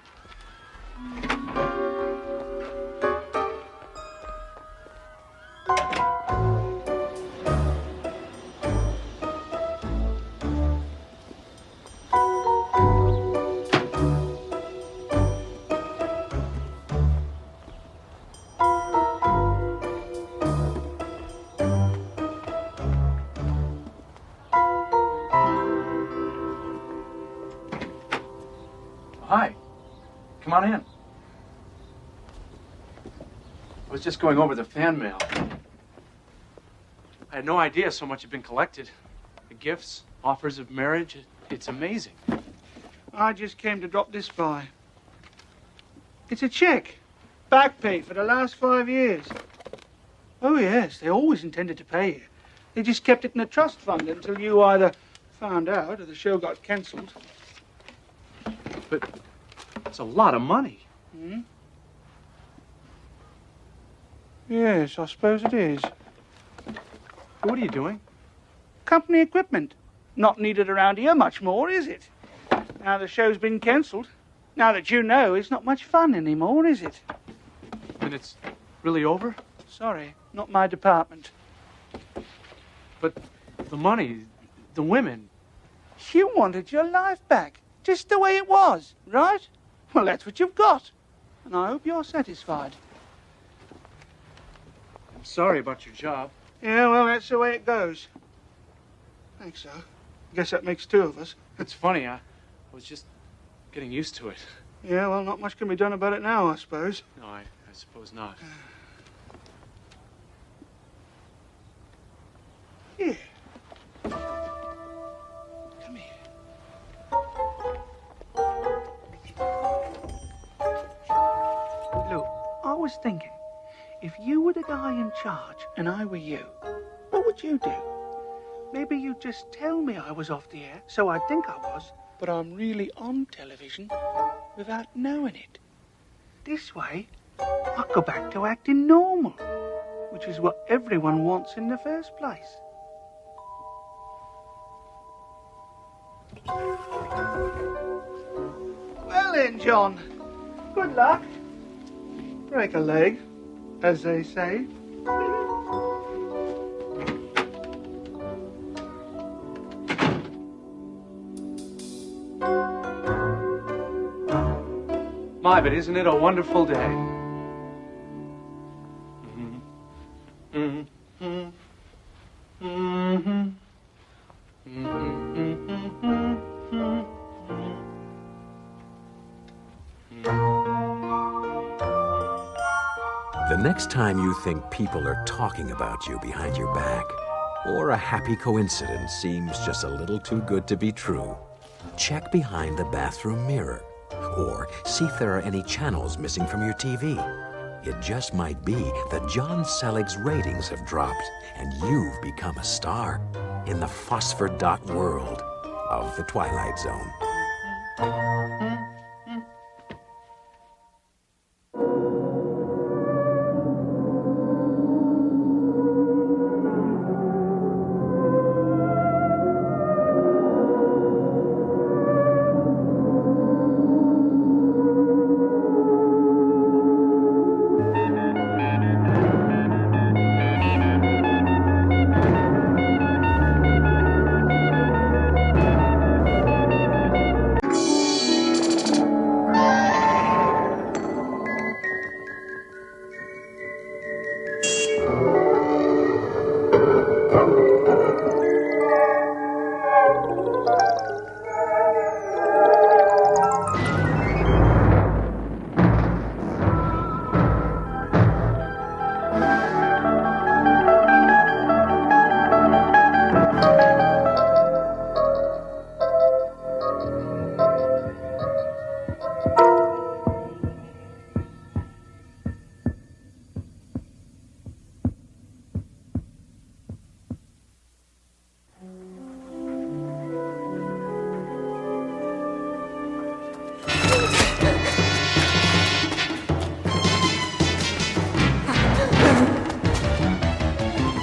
Hi. Come on in. I was just going over the fan mail. I had no idea so much had been collected. The gifts, offers of marriage, it's amazing. I just came to drop this by. It's a check. Back pay for the last 5 years. Oh, yes, they always intended to pay you. They just kept it in a trust fund until you either found out or the show got cancelled. But it's a lot of money. Hmm? Yes, I suppose it is. What are you doing? Company equipment. Not needed around here much more, is it? Now the show's been cancelled. Now that you know, it's not much fun anymore, is it? And it's really over? Sorry, not my department. But the money the women. You wanted your life back, just the way it was, right? Well, that's what you've got. And I hope you're satisfied. I'm sorry about your job. Yeah, well, that's the way it goes. Thanks, so. I guess that makes two of us. It's funny, I was just getting used to it. Yeah, well, not much can be done about it now, I suppose. No, I suppose not. Here. Come here. Look, I was thinking, if you were the guy in charge and I were you, what would you do? Maybe you'd just tell me I was off the air, so I'd think I was, but I'm really on television without knowing it. This way, I'd go back to acting normal, which is what everyone wants in the first place. Well then, John, good luck. Break a leg, as they say. My, but isn't it a wonderful day? The next time you think people are talking about you behind your back, or a happy coincidence seems just a little too good to be true, check behind the bathroom mirror, or see if there are any channels missing from your TV. It just might be that John Selig's ratings have dropped, and you've become a star in the phosphor dot world of the Twilight Zone.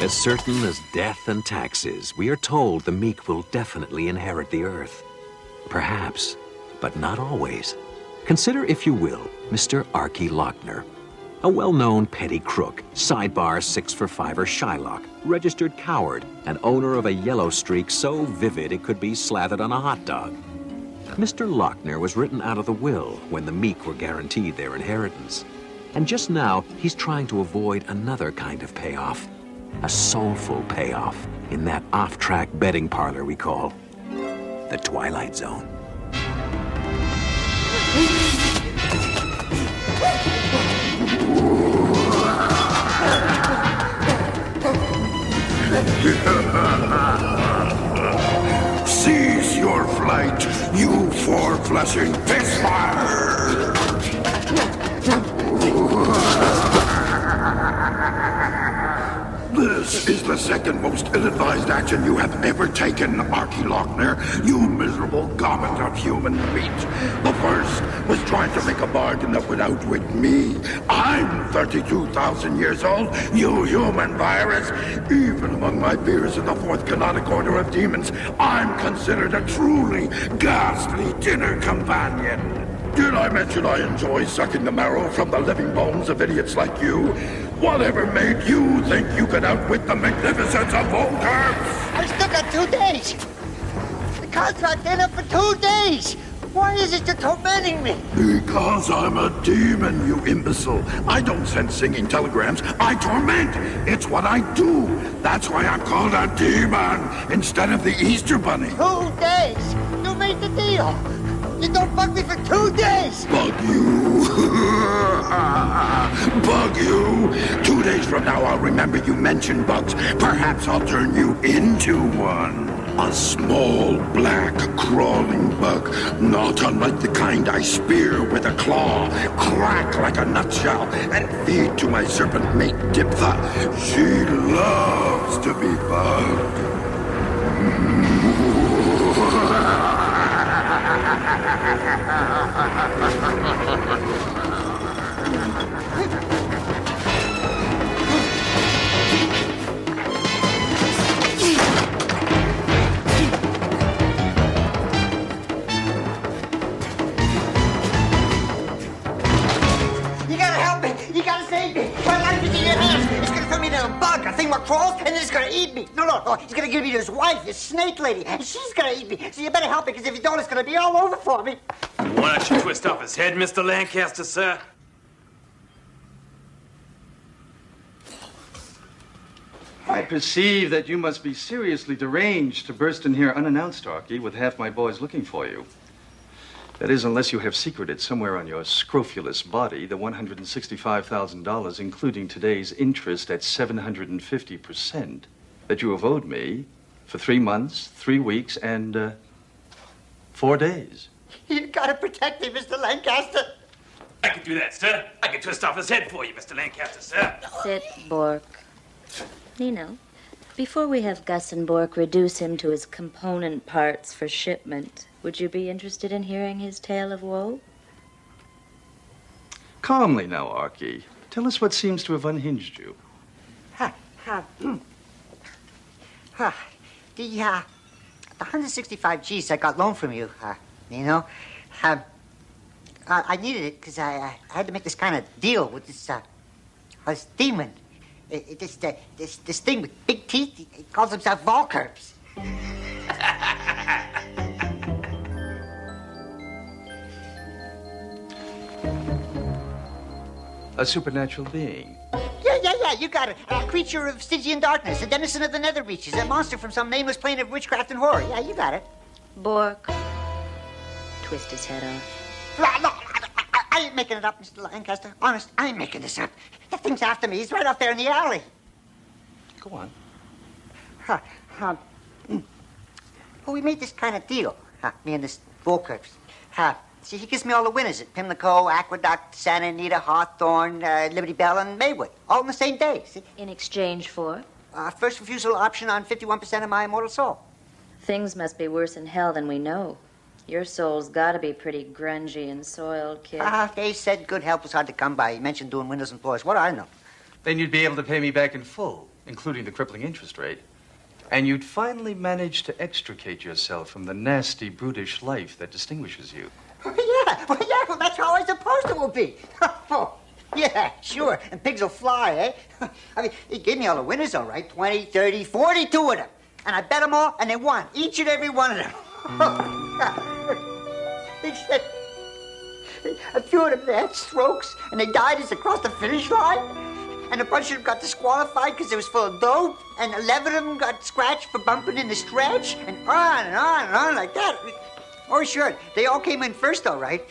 As certain as death and taxes, we are told the meek will definitely inherit the earth. Perhaps, but not always. Consider, if you will, Mr. Archie Lochner, a well-known petty crook, sidebar 6-for-5er Shylock, registered coward, and owner of a yellow streak so vivid it could be slathered on a hot dog. Mr. Lochner was written out of the will when the meek were guaranteed their inheritance. And just now, he's trying to avoid another kind of payoff. A soulful payoff in that off-track betting parlor we call the Twilight Zone. Cease your flight, you four-flushing fishfire! This is the second most ill-advised action you have ever taken, Archie Lochner, you miserable garment of human meat. The first was trying to make a bargain that would outwit me. I'm 32,000 years old, you human virus. Even among my peers in the fourth canonic order of demons, I'm considered a truly ghastly dinner companion. Did I mention I enjoy sucking the marrow from the living bones of idiots like you? Whatever made you think you could outwit the magnificence of Volker? I still got 2 days. contract then up for 2 days. Why is it you're tormenting me? Because I'm a demon, you imbecile. I don't send singing telegrams. I torment. It's what I do. That's why I'm called a demon instead of the Easter Bunny. 2 days? You made the deal. You don't bug me for 2 days. Bug you. Bug you. 2 days from now, I'll remember you mentioned bugs. Perhaps I'll turn you into one. A small, black, crawling bug, not unlike the kind I spear with a claw, crack like a nutshell, and feed to my serpent mate Diptha. She loves to be bugged. You gotta help me. You gotta save me. My life is in your hands. It's gonna turn me into a bug, a thing that crawls, and then it's gonna eat me. No. He's gonna give me to his wife, his snake lady, and she's gonna eat me. So you better help me, because if you don't, it's gonna be all over for me. Why don't you twist off his head, Mr. Lancaster, sir? I perceive that you must be seriously deranged to burst in here unannounced, Archie, with half my boys looking for you. That is, unless you have secreted somewhere on your scrofulous body the $165,000, including today's interest at 750%, that you have owed me for 3 months, 3 weeks, and 4 days. You gotta protect me, Mr. Lancaster. I can do that, sir. I can twist off his head for you, Mr. Lancaster, sir. Sit, Bork. Nino, before we have Gus and Bork reduce him to his component parts for shipment, would you be interested in hearing his tale of woe? Calmly now, Archie. Tell us what seems to have unhinged you. The 165 G's I got loaned from you, I needed it because I had to make this kind of deal with this demon. This thing with big teeth, he calls himself Volkerps. A supernatural being. Yeah, you got it. A creature of Stygian darkness, a denizen of the nether reaches, a monster from some nameless plane of witchcraft and horror. Yeah, you got it. Bork, twist his head off. I ain't making it up, Mr. Lancaster. Honest, I ain't making this up. That thing's after me. He's right off there in the alley. Go on. Well, we made this kind of deal, me and this Volkerps. See, he gives me all the winners at Pimlico, Aqueduct, Santa Anita, Hawthorne, Liberty Bell, and Maywood. All in the same day, see? In exchange for? First refusal option on 51% of my immortal soul. Things must be worse in hell than we know. Your soul's gotta be pretty grungy and soiled, kid. They said good help was hard to come by. He mentioned doing windows and floors. What do I know? Then you'd be able to pay me back in full, including the crippling interest rate. And you'd finally manage to extricate yourself from the nasty, brutish life that distinguishes you. Well, that's how I supposed it will be. Yeah, sure. And pigs will fly, eh? I mean, he gave me all the winners, all right. 20, 30, 42 of them. And I bet them all, and they won. Each and every one of them. Except a few of them, they had strokes, and they died as they crossed the finish line. And a bunch of them got disqualified because it was full of dope. And 11 of them got scratched for bumping in the stretch. And on and on and on like that. Oh, sure. They all came in first, all right.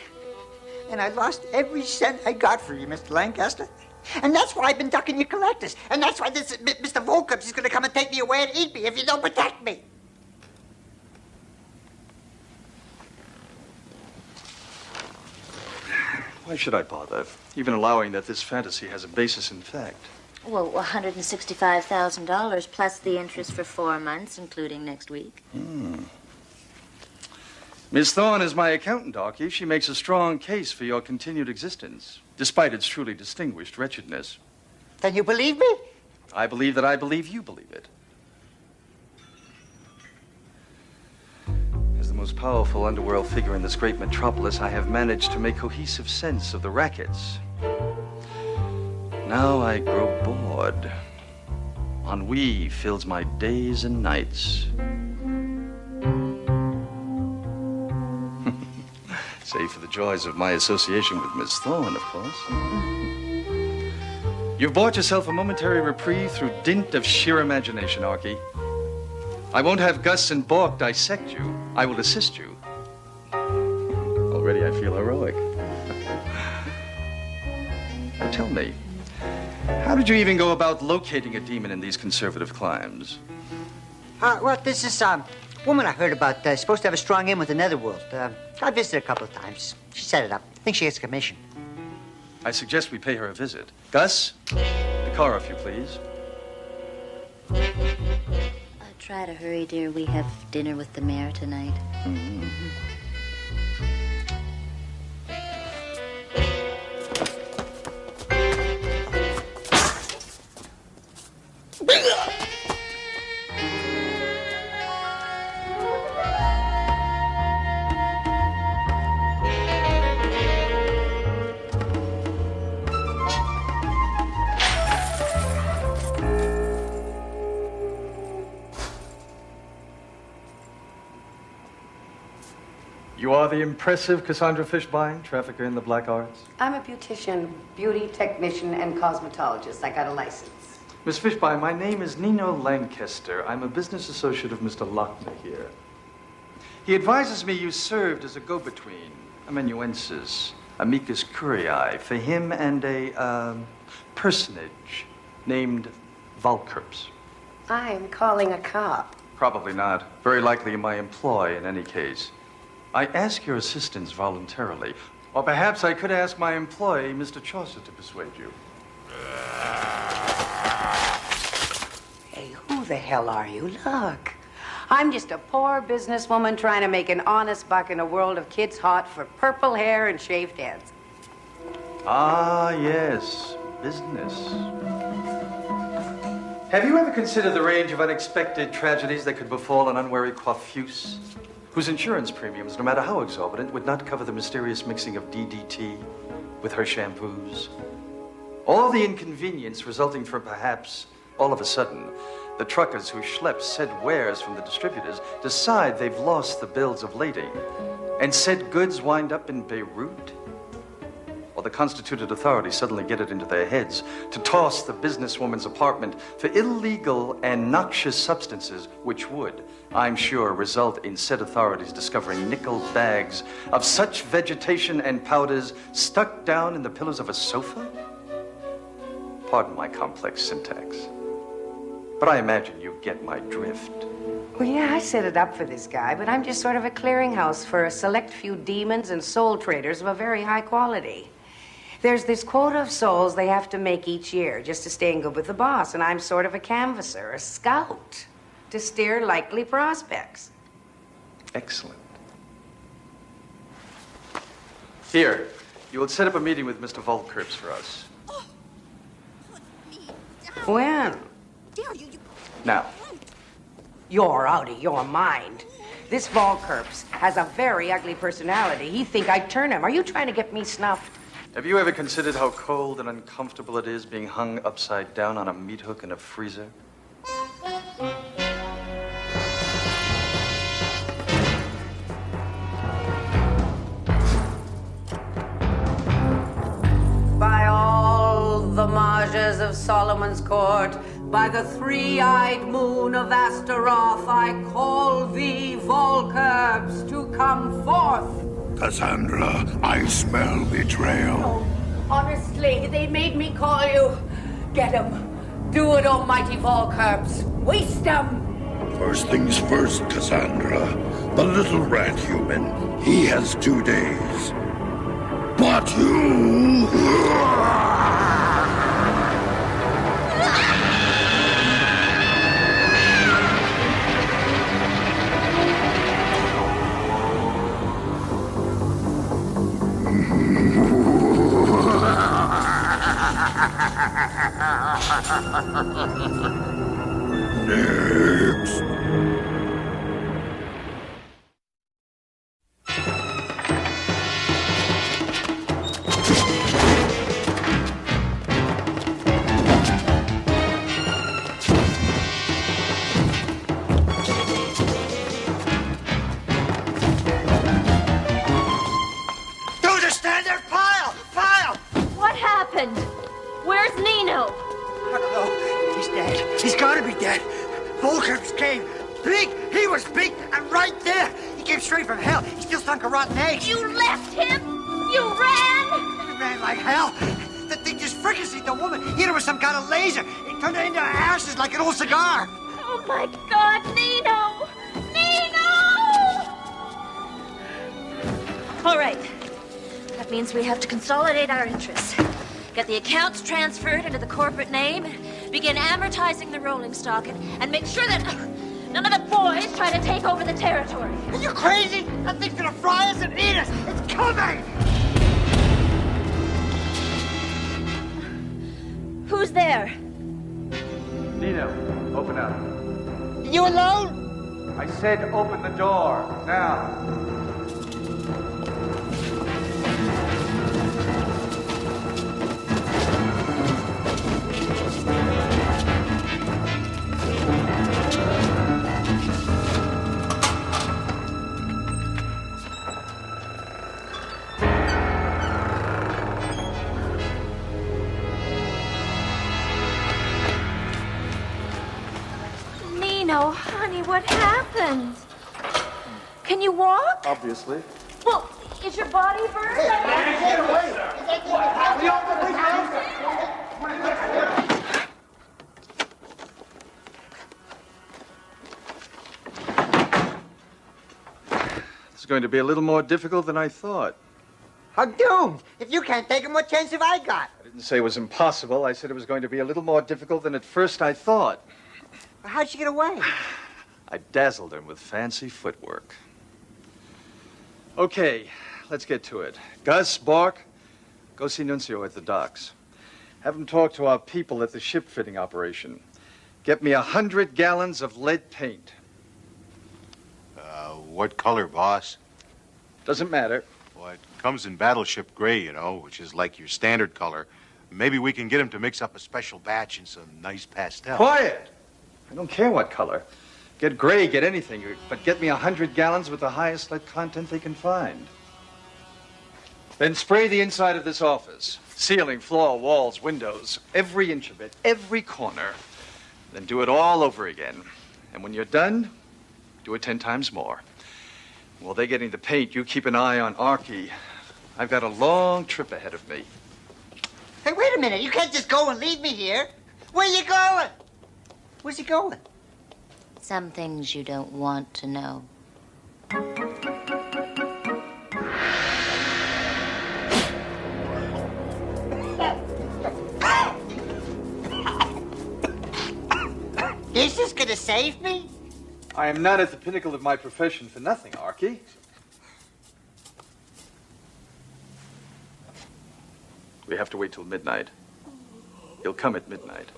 And I lost every cent I got for you, Mr. Lancaster. And that's why I've been ducking your collectors. And that's why this Mr. Volkerps is going to come and take me away and eat me if you don't protect me. Why should I bother, even allowing that this fantasy has a basis in fact? Well, $165,000 plus the interest for 4 months, including next week. Miss Thorne is my accountant, Archie. She makes a strong case for your continued existence, despite its truly distinguished wretchedness. Then you believe me? I believe that I believe you believe it. As the most powerful underworld figure in this great metropolis, I have managed to make cohesive sense of the rackets. Now I grow bored. Ennui fills my days and nights. Save for the joys of my association with Miss Thorne, of course. You've bought yourself a momentary reprieve through dint of sheer imagination, Archie. I won't have Gus and Bork dissect you. I will assist you. Already I feel heroic. Now tell me, how did you even go about locating a demon in these conservative climes? Well, this is woman I heard about. Supposed to have a strong in with the netherworld. I visited a couple of times. She set it up. I think she gets a commission. I suggest we pay her a visit. Gus, the car, if you please. Try to hurry, dear. We have dinner with the mayor tonight. Mm-hmm. You are the impressive Cassandra Fishbein, trafficker in the black arts? I'm a beautician, beauty technician, and cosmetologist. I got a license. Miss Fishbein, my name is Nino Lancaster. I'm a business associate of Mr. Lochner here. He advises me you served as a go-between, amanuensis, amicus curiae, for him and a, personage named Valkerps. I'm calling a cop. Probably not. Very likely in my employ in any case. I ask your assistance voluntarily. Or perhaps I could ask my employee, Mr. Chaucer, to persuade you. Hey, who the hell are you? Look, I'm just a poor businesswoman trying to make an honest buck in a world of kids hot for purple hair and shaved heads. Ah, yes. Business. Have you ever considered the range of unexpected tragedies that could befall an unwary coiffeuse, whose insurance premiums, no matter how exorbitant, would not cover the mysterious mixing of DDT with her shampoos? All the inconvenience resulting from perhaps, all of a sudden, the truckers who schlep said wares from the distributors decide they've lost the bills of lading, and said goods wind up in Beirut? Or the constituted authorities suddenly get it into their heads to toss the businesswoman's apartment for illegal and noxious substances, which would, I'm sure, result in said authorities discovering nickel bags of such vegetation and powders stuck down in the pillows of a sofa? Pardon my complex syntax, but I imagine you get my drift. Well, yeah, I set it up for this guy, but I'm just sort of a clearinghouse for a select few demons and soul traders of a very high quality. There's this quota of souls they have to make each year just to stay in good with the boss, and I'm sort of a canvasser, a scout, to steer likely prospects. Excellent. Here, you will set up a meeting with Mr. Valkerps for us. When? Now. You're out of your mind. This Valkerps has a very ugly personality. He'd think I'd turn him. Are you trying to get me snuffed? Have you ever considered how cold and uncomfortable it is being hung upside down on a meat hook in a freezer? By all the Majas of Solomon's court, by the three-eyed moon of Astaroth, I call thee, Valkerps, to come forth. Cassandra, I smell betrayal. Oh, honestly, they made me call you. Get him. Do it, almighty Valkerps. Waste him. First things first, Cassandra. The little rat human, he has 2 days. But you... Next. happened? Where's Nino? I don't know. He's dead. He's got to be dead. Volker's came. Big. He was big and right there. He came straight from hell. He still stunk a rotten egg. You left him? You ran? He ran like hell. The thing just fricasseed the woman. Hit her with some kind of laser. It turned her into ashes like an old cigar. Oh, my God, Nino! Nino! All right. That means we have to consolidate our interests. Get the accounts transferred into the corporate name, begin amortizing the rolling stock, and make sure that none of the boys try to take over the territory. Are you crazy? That thing's gonna fry us and eat us. It's coming! Who's there? Nino, open up. You alone? I said open the door, now. Nino, honey, what happened? Can you walk? Obviously. Well, is your body burned? Get away! This is going to be a little more difficult than I thought. I'm doomed. If you can't take him, what chance have I got? I didn't say it was impossible. I said it was going to be a little more difficult than at first I thought. How'd you get away? I dazzled him with fancy footwork. Okay, let's get to it. Gus, Bark, go see Nuncio at the docks. Have him talk to our people at the ship fitting operation. Get me 100 gallons of lead paint. What color, boss? Doesn't matter. Well, it comes in battleship gray, you know, which is like your standard color. Maybe we can get him to mix up a special batch in some nice pastel. Quiet! I don't care what color. Get gray, get anything, but get me 100 gallons with the highest lead content they can find. Then spray the inside of this office. Ceiling, floor, walls, windows, every inch of it, every corner. Then do it all over again. And when you're done, do it 10 times more. While they're getting the paint, you keep an eye on Archie. I've got a long trip ahead of me. Hey, wait a minute. You can't just go and leave me here. Where you going? Where's he going? Some things you don't want to know. Is this gonna save me? I am not at the pinnacle of my profession for nothing, Archie. We have to wait till midnight. He'll come at midnight.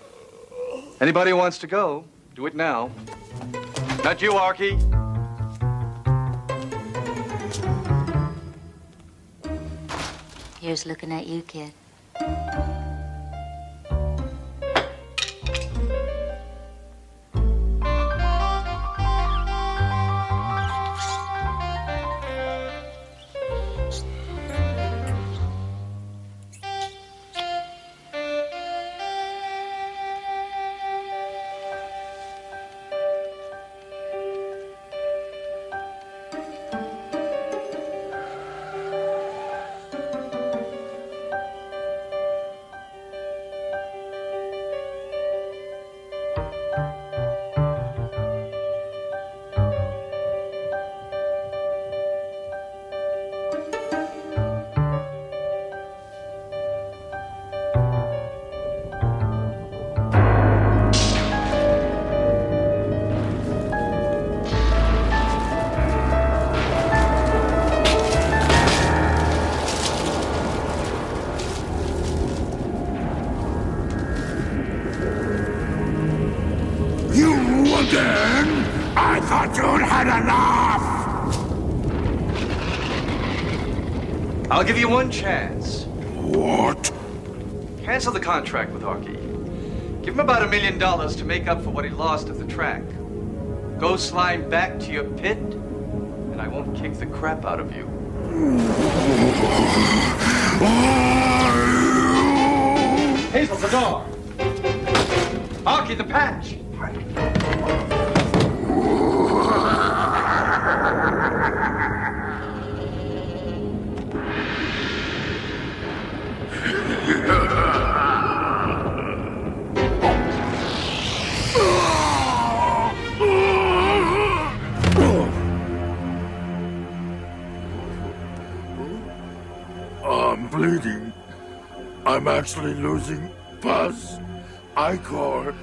Anybody who wants to go, do it now. Not you, Archie. Here's looking at you, kid. Again? I thought you'd had enough! I'll give you one chance. What? Cancel the contract with Archie. Give him about $1 million to make up for what he lost at the track. Go slime back to your pit, and I won't kick the crap out of you. Are you Hazel, the door. Arky, the patch. I'm bleeding. I'm actually losing pus, ichor,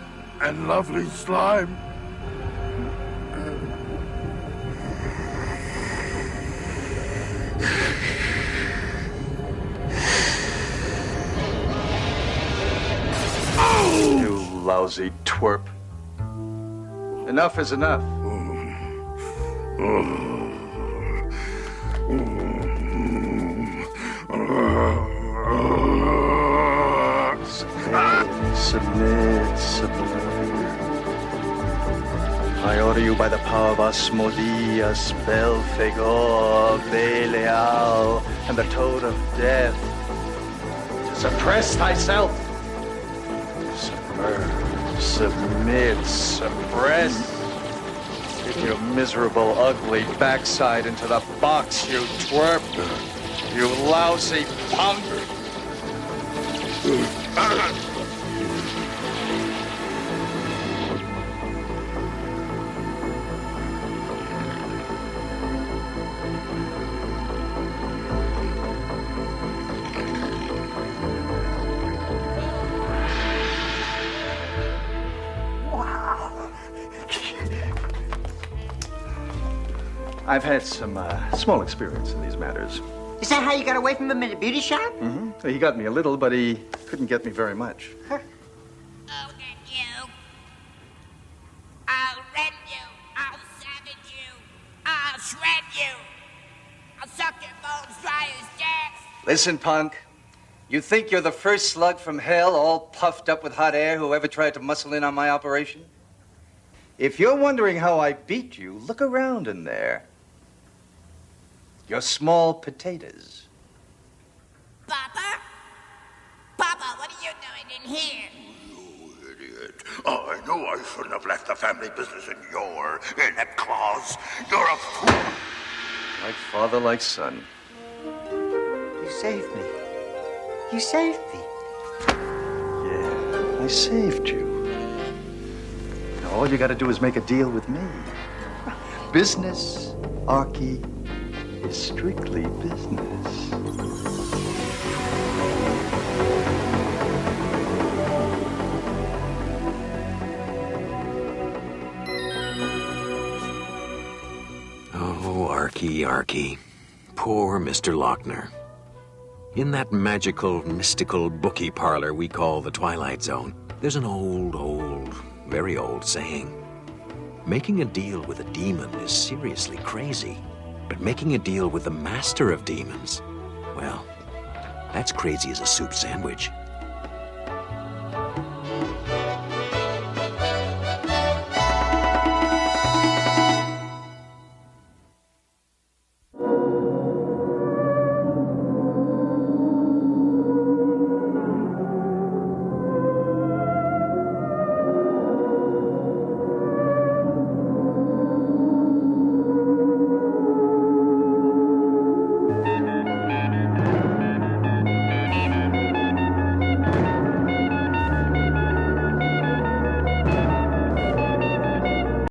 and lovely slime. You lousy twerp. Enough is enough. Submit. I order you by the power of Asmodeus, Belphegor, Belial, and the Toad of Death, to suppress thyself. Submit, suppress. Get your miserable, ugly backside into the box, you twerp. You lousy punk. I've had some small experience in these matters. Is that how you got away from him in the beauty shop? Mm-hmm. He got me a little, but he couldn't get me very much. Oh, that you. I'll rend you. I'll savage you. I'll shred you. I'll suck your bones dry as death. Listen, punk. You think you're the first slug from hell, all puffed up with hot air, who ever tried to muscle in on my operation? If you're wondering how I beat you, look around in there. You're small potatoes. Papa? Papa, what are you doing in here? You idiot. Oh, I know I shouldn't have left the family business in your inept claws. You're a fool. Like father, like son. You saved me. You saved me. Yeah, I saved you. Now all you gotta do is make a deal with me. Business, Arky, is strictly business. Oh, Arky. Poor Mr. Lochner. In that magical, mystical bookie parlor we call the Twilight Zone, there's an old, very old saying. Making a deal with a demon is seriously crazy. But making a deal with the master of demons, well, that's crazy as a soup sandwich.